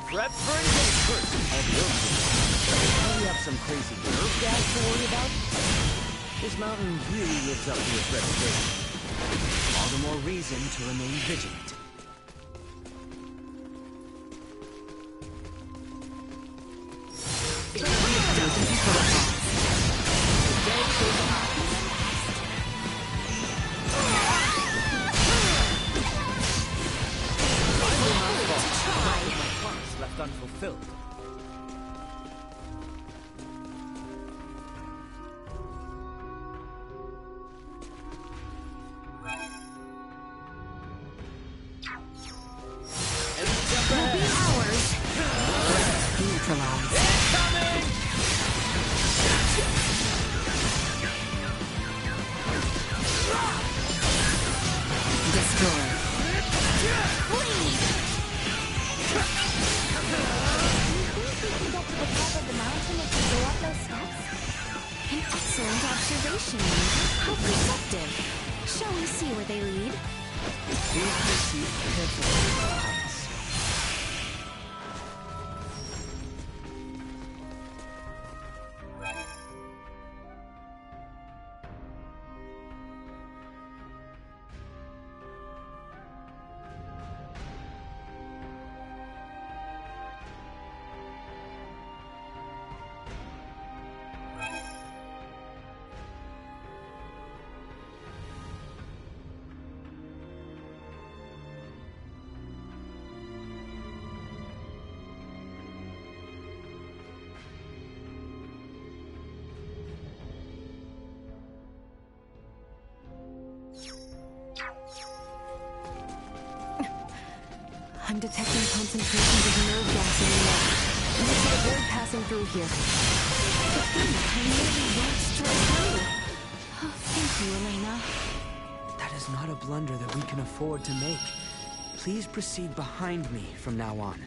Prep for engagement. We have some crazy nerve gas to worry about. This mountain really lives up to its reputation. All the more reason to remain vigilant. Left unfulfilled. How perceptive. Shall we see where they lead? Please proceed carefully, Highness. I'm detecting concentrations of nerve gas in the air. Looks like a bird passing through here. I nearly went straight through. Oh, thank you, Elena. That is not a blunder that we can afford to make. Please proceed behind me from now on.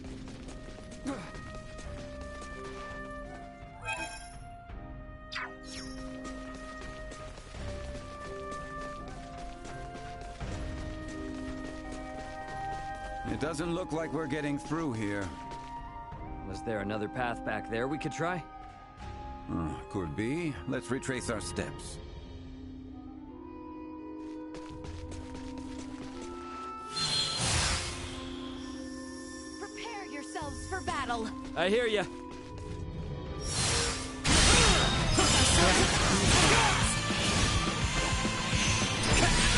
It doesn't look like we're getting through here. Was there another path back there we could try? Could be. Let's retrace our steps. Prepare yourselves for battle. I hear ya.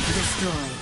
Destroy.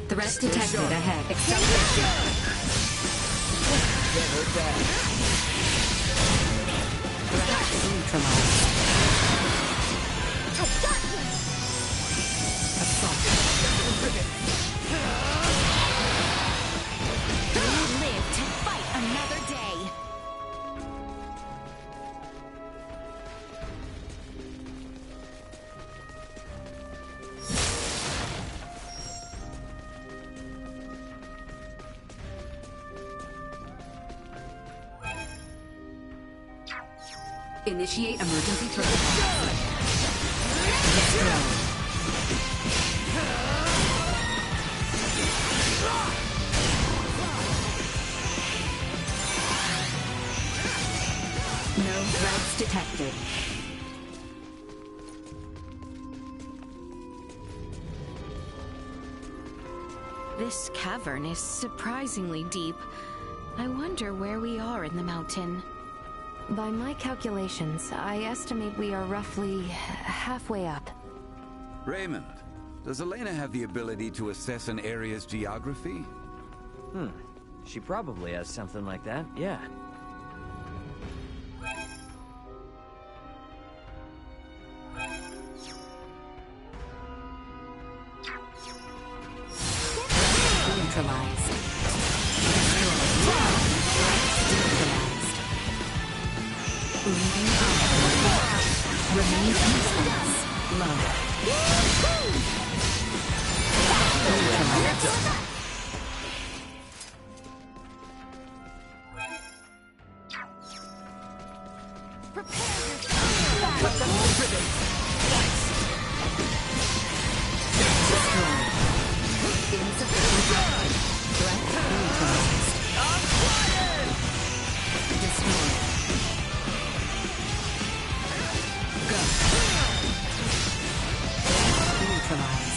Threat detected ahead. Acceleration. Get her down. Threat neutralized. I got you! Assault. We live to fight another day. Initiate emergency protocol. Let's go. No threats detected. This cavern is surprisingly deep. I wonder where we are in the mountain. By my calculations, I estimate we are roughly halfway up. Raymond, does Elena have the ability to assess an area's geography? She probably has something like that, yeah. Neutralized. Leaving out. Remain distance. Low. Neutralized.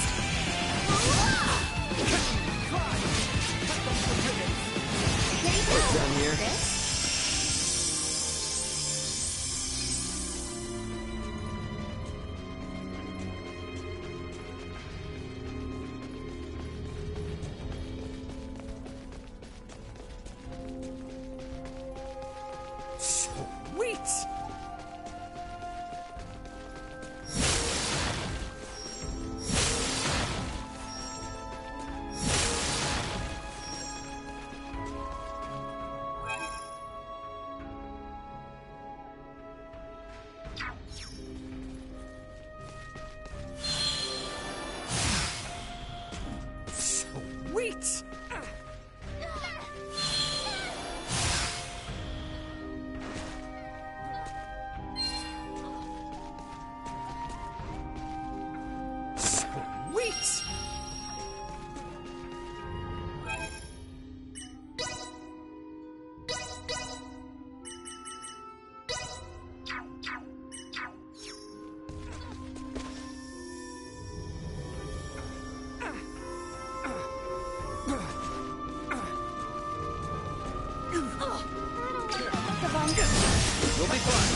We'll be fine.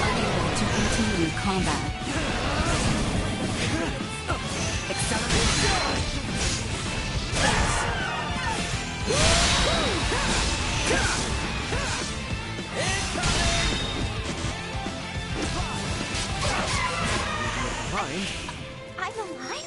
Unable to continue combat. Acceleration. Fine. I'm alive?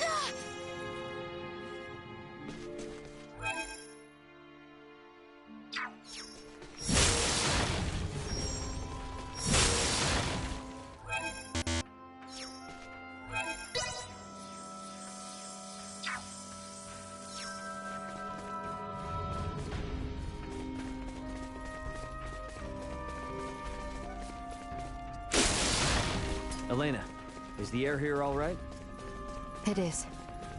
Elena, is the air here all right? It is.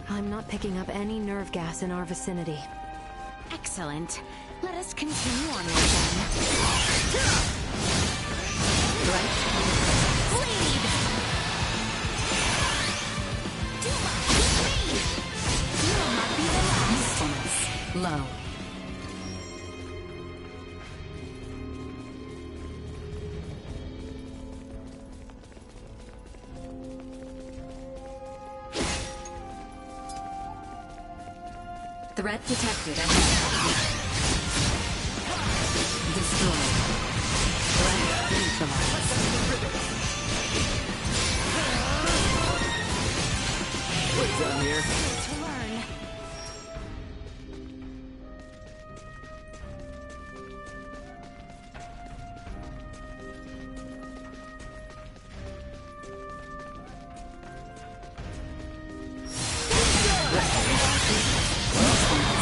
I'm not picking up any nerve gas in our vicinity. Excellent. Let us continue onward then. Right? Bleed! Duma, with me! You'll not be the last. Usefulness. Low. Threat detected ahead. Destroyed. Threat neutralized. What's down here? To learn.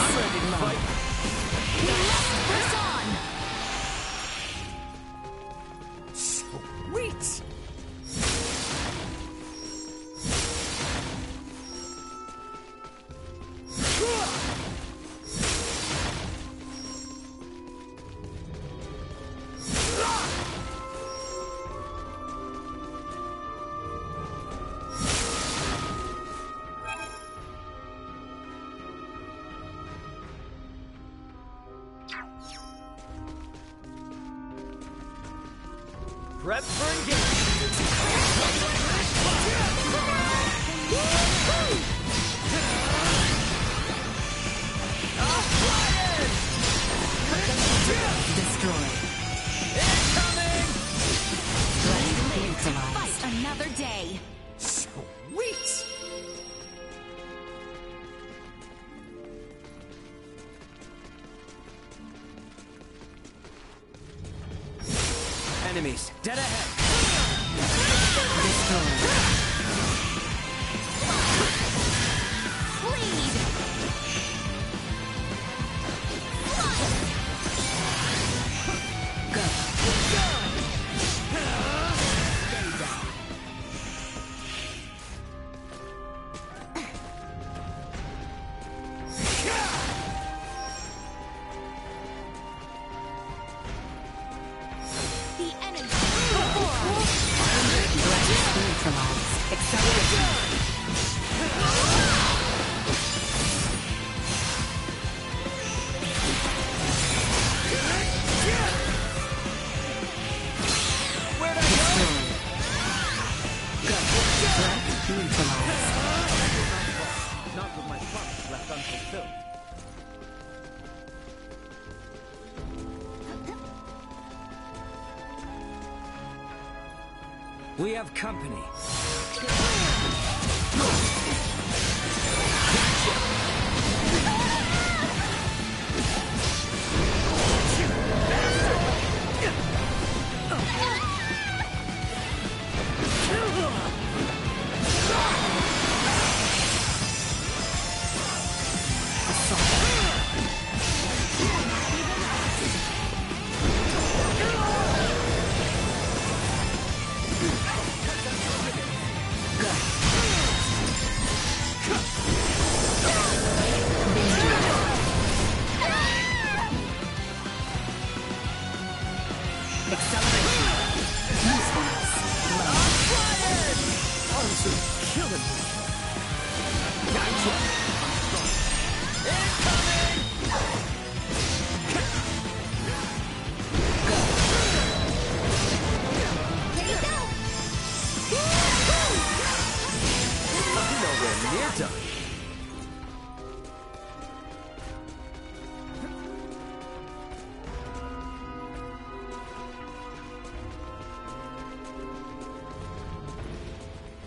I'm ready to fight. We must press on! Sweet! Prep for engagement! Destroyed. Incoming! Threat neutralized. Fight another day. Sweet! Enemies, dead ahead! Destroyed. Bleed! Go. Stay down. The enemy before us. Neutralized. Acceleration. Where'd I go? Threat neutralized. Not with my promise left unfulfilled. We have company.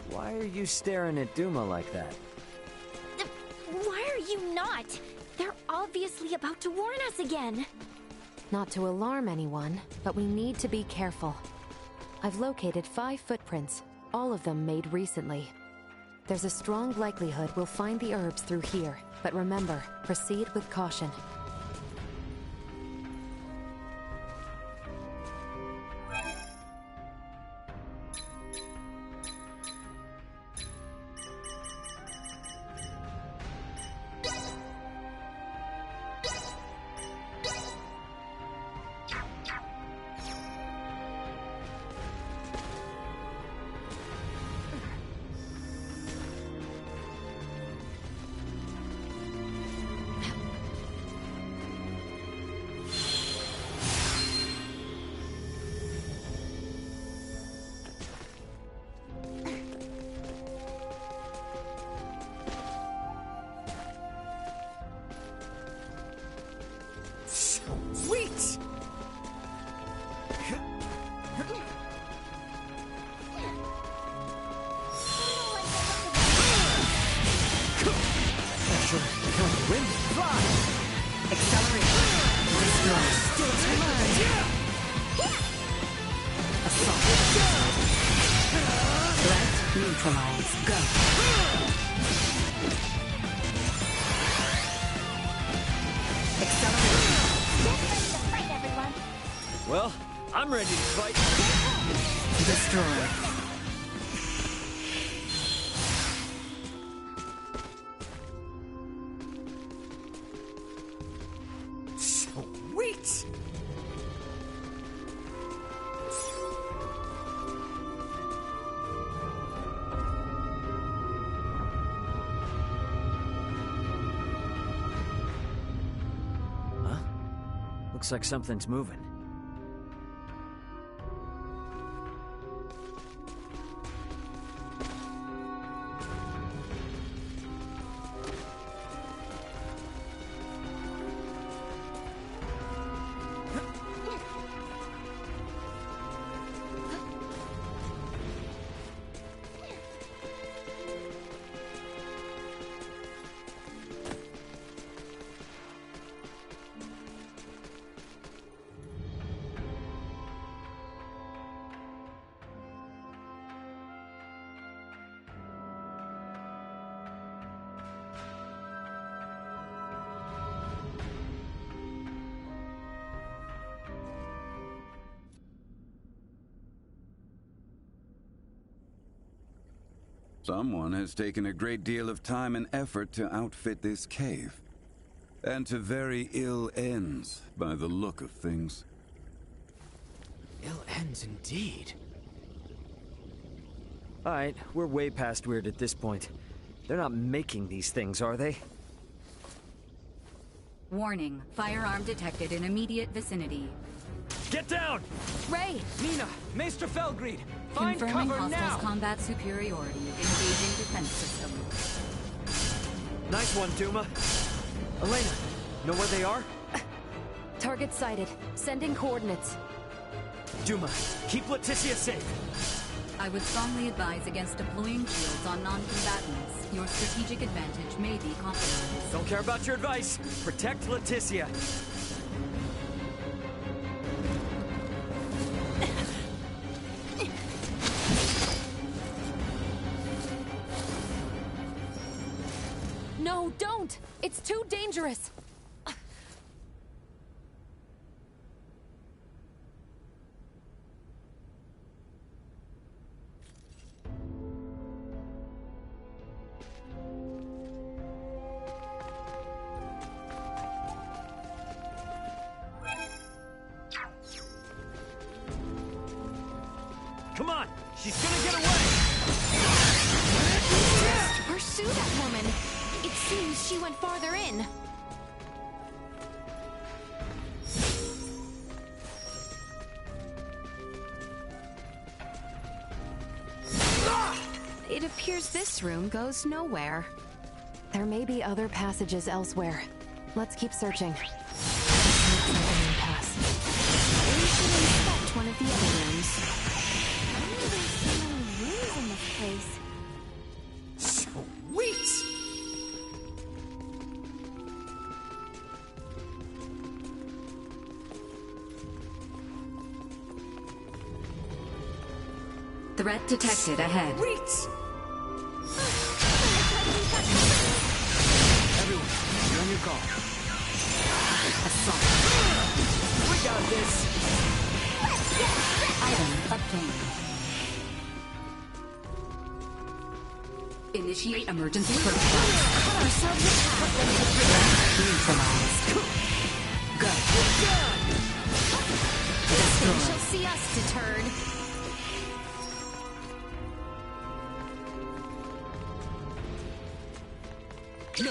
Why are you staring at Duma like that? Why are you not? They're obviously about to warn us again. Not to alarm anyone, but we need to be careful. I've located 5 footprints, all of them made recently. There's a strong likelihood we'll find the herbs through here, but remember, proceed with caution. sure become wind. Fly! Accelerate. Destroy. Still to learn. Assault. Threat neutralize. Go. Accelerate. Fight, everyone. Well, I'm ready to fight. Destroy. Sweet! Huh? Looks like something's moving. Someone has taken a great deal of time and effort to outfit this cave. And to very ill ends, by the look of things. Ill ends indeed. Alright, we're way past weird at this point. They're not making these things, are they? Warning, firearm detected in immediate vicinity. Get down! Ray! Nina! Maester Felgreed! Find Confirming cover hostiles' now! combat superiority. Engaging defense system. Nice one, Duma. Elena, know where they are? Target sighted. Sending coordinates. Duma, keep Leticia safe. I would strongly advise against deploying shields on non-combatants. Your strategic advantage may be compromised. Don't care about your advice. Protect Leticia. No, don't! It's too dangerous! Come on! She's gonna get away! Pursue that woman. It seems she went farther in. It appears this room goes nowhere. There may be other passages elsewhere. Let's keep searching. Looks like a main pass. We should inspect one of the other rooms. Why are there so many rooms in this place? Sweet! Threat detected ahead. Sweet! Everyone, be on your guard. Assault. We got this! Item obtained. Initiate emergency protocol. Cut ourselves in Neutralized. Go. She'll Destroy. see us deterred. No!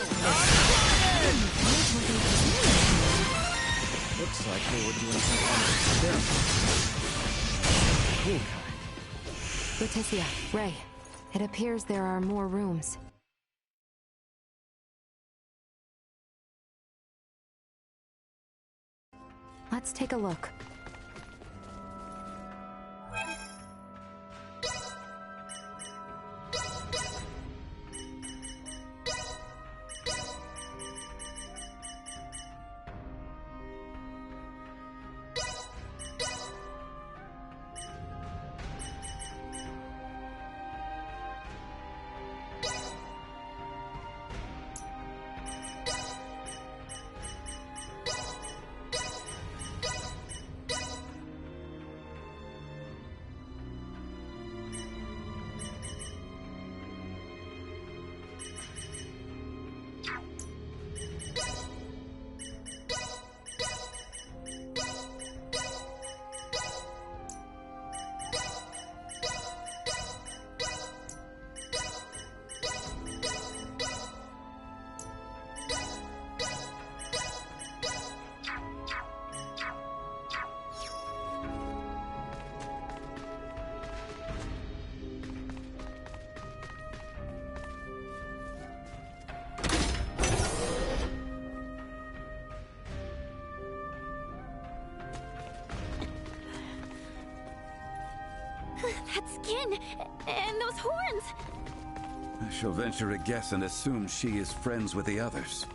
Looks like they were doing some kind of experiment. Cool kind. Leticia, Ray, it appears there are more rooms. Let's take a look. kin? And those horns? I shall venture a guess and assume she is friends with the others.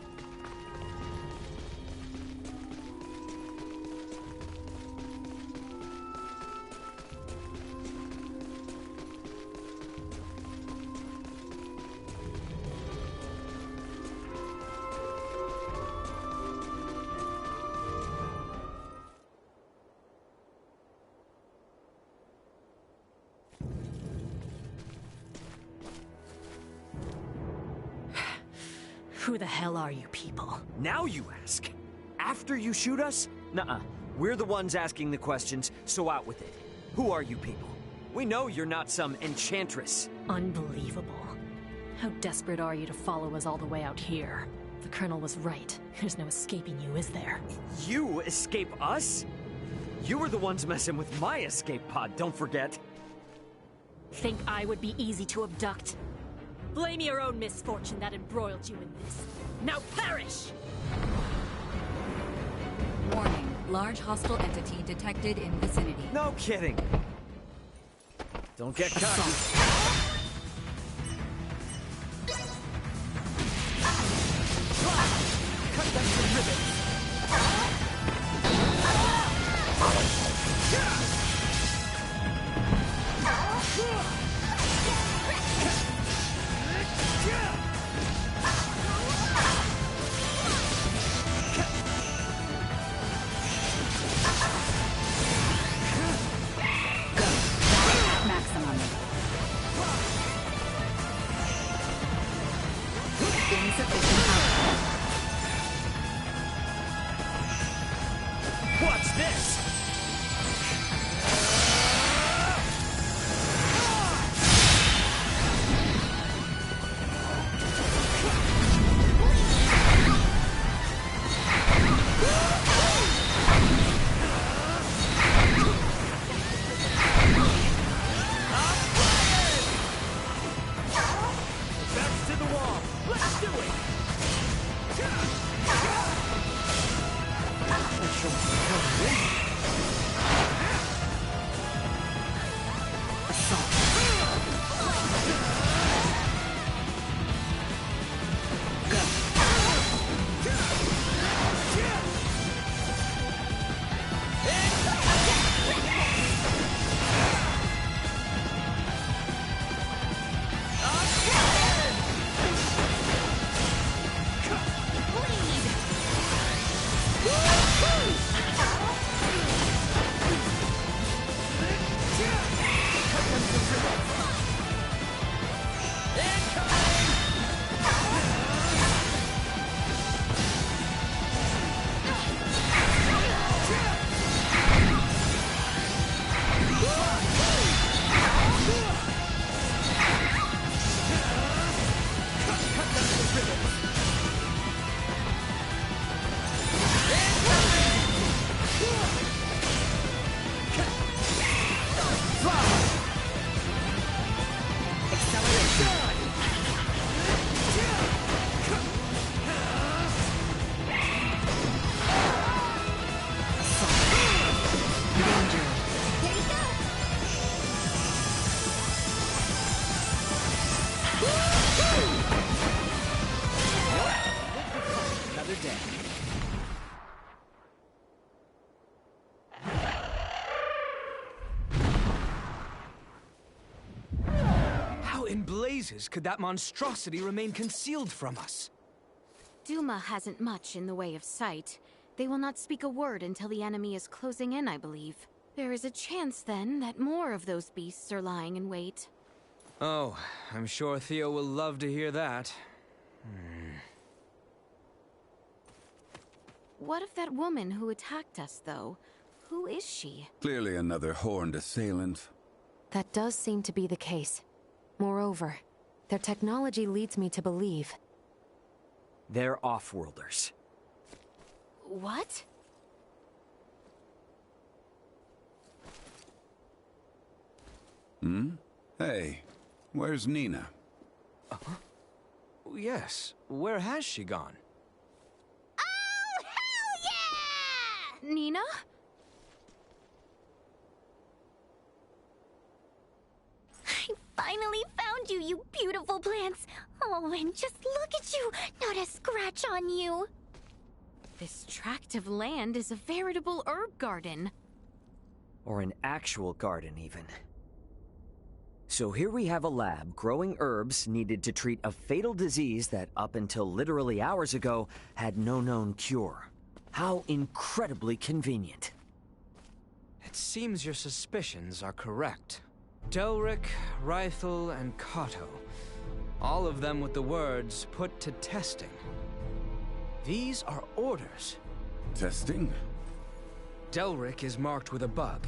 Who the hell are you people? Now you ask. After you shoot us? Nuh-uh. We're the ones asking the questions, so out with it. Who are you people? We know you're not some enchantress. Unbelievable. How desperate are you to follow us all the way out here? The Colonel was right. There's no escaping you, is there? You escape us? You were the ones messing with my escape pod, don't forget. Think I would be easy to abduct? Blame your own misfortune that embroiled you in this. Now perish! Warning. Large hostile entity detected in vicinity. No kidding. Don't get cocky. Cut that to ribbons. Maximum. Insufficient power. What's this? Backs to the wall. Let's do it. Another day. How in blazes could that monstrosity remain concealed from us? Duma hasn't much in the way of sight. They will not speak a word until the enemy is closing in, I believe. There is a chance, then, that more of those beasts are lying in wait. Oh, I'm sure Theo will love to hear that. What of that woman who attacked us, though? Who is she? Clearly another horned assailant. That does seem to be the case. Moreover, their technology leads me to believe. They're off-worlders. What? Hey, where's Nina? Yes, where has she gone? Oh, hell yeah! Nina? found you, you beautiful plants. Oh, and just look at you, not a scratch on you. This tract of land is a veritable herb garden. Or an actual garden, even. So here we have a lab growing herbs needed to treat a fatal disease that, up until literally hours ago, had no known cure. How incredibly convenient. It seems your suspicions are correct. Delric, Rythel, and Kato. All of them with the words, "put to testing." These are orders. Testing? Delric is marked with a bug,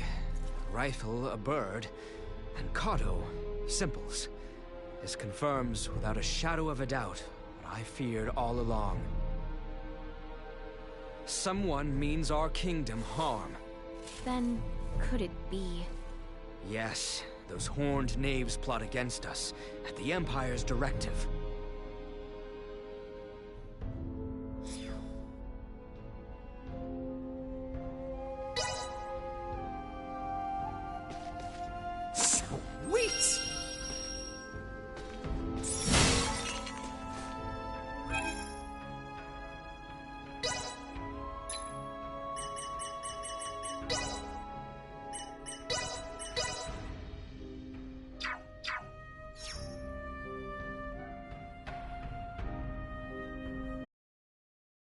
Rythel a bird, and Kato, simples. This confirms without a shadow of a doubt what I feared all along. Someone means our kingdom harm. Then, could it be? Yes, those horned knaves plot against us, at the Empire's directive. Sweet!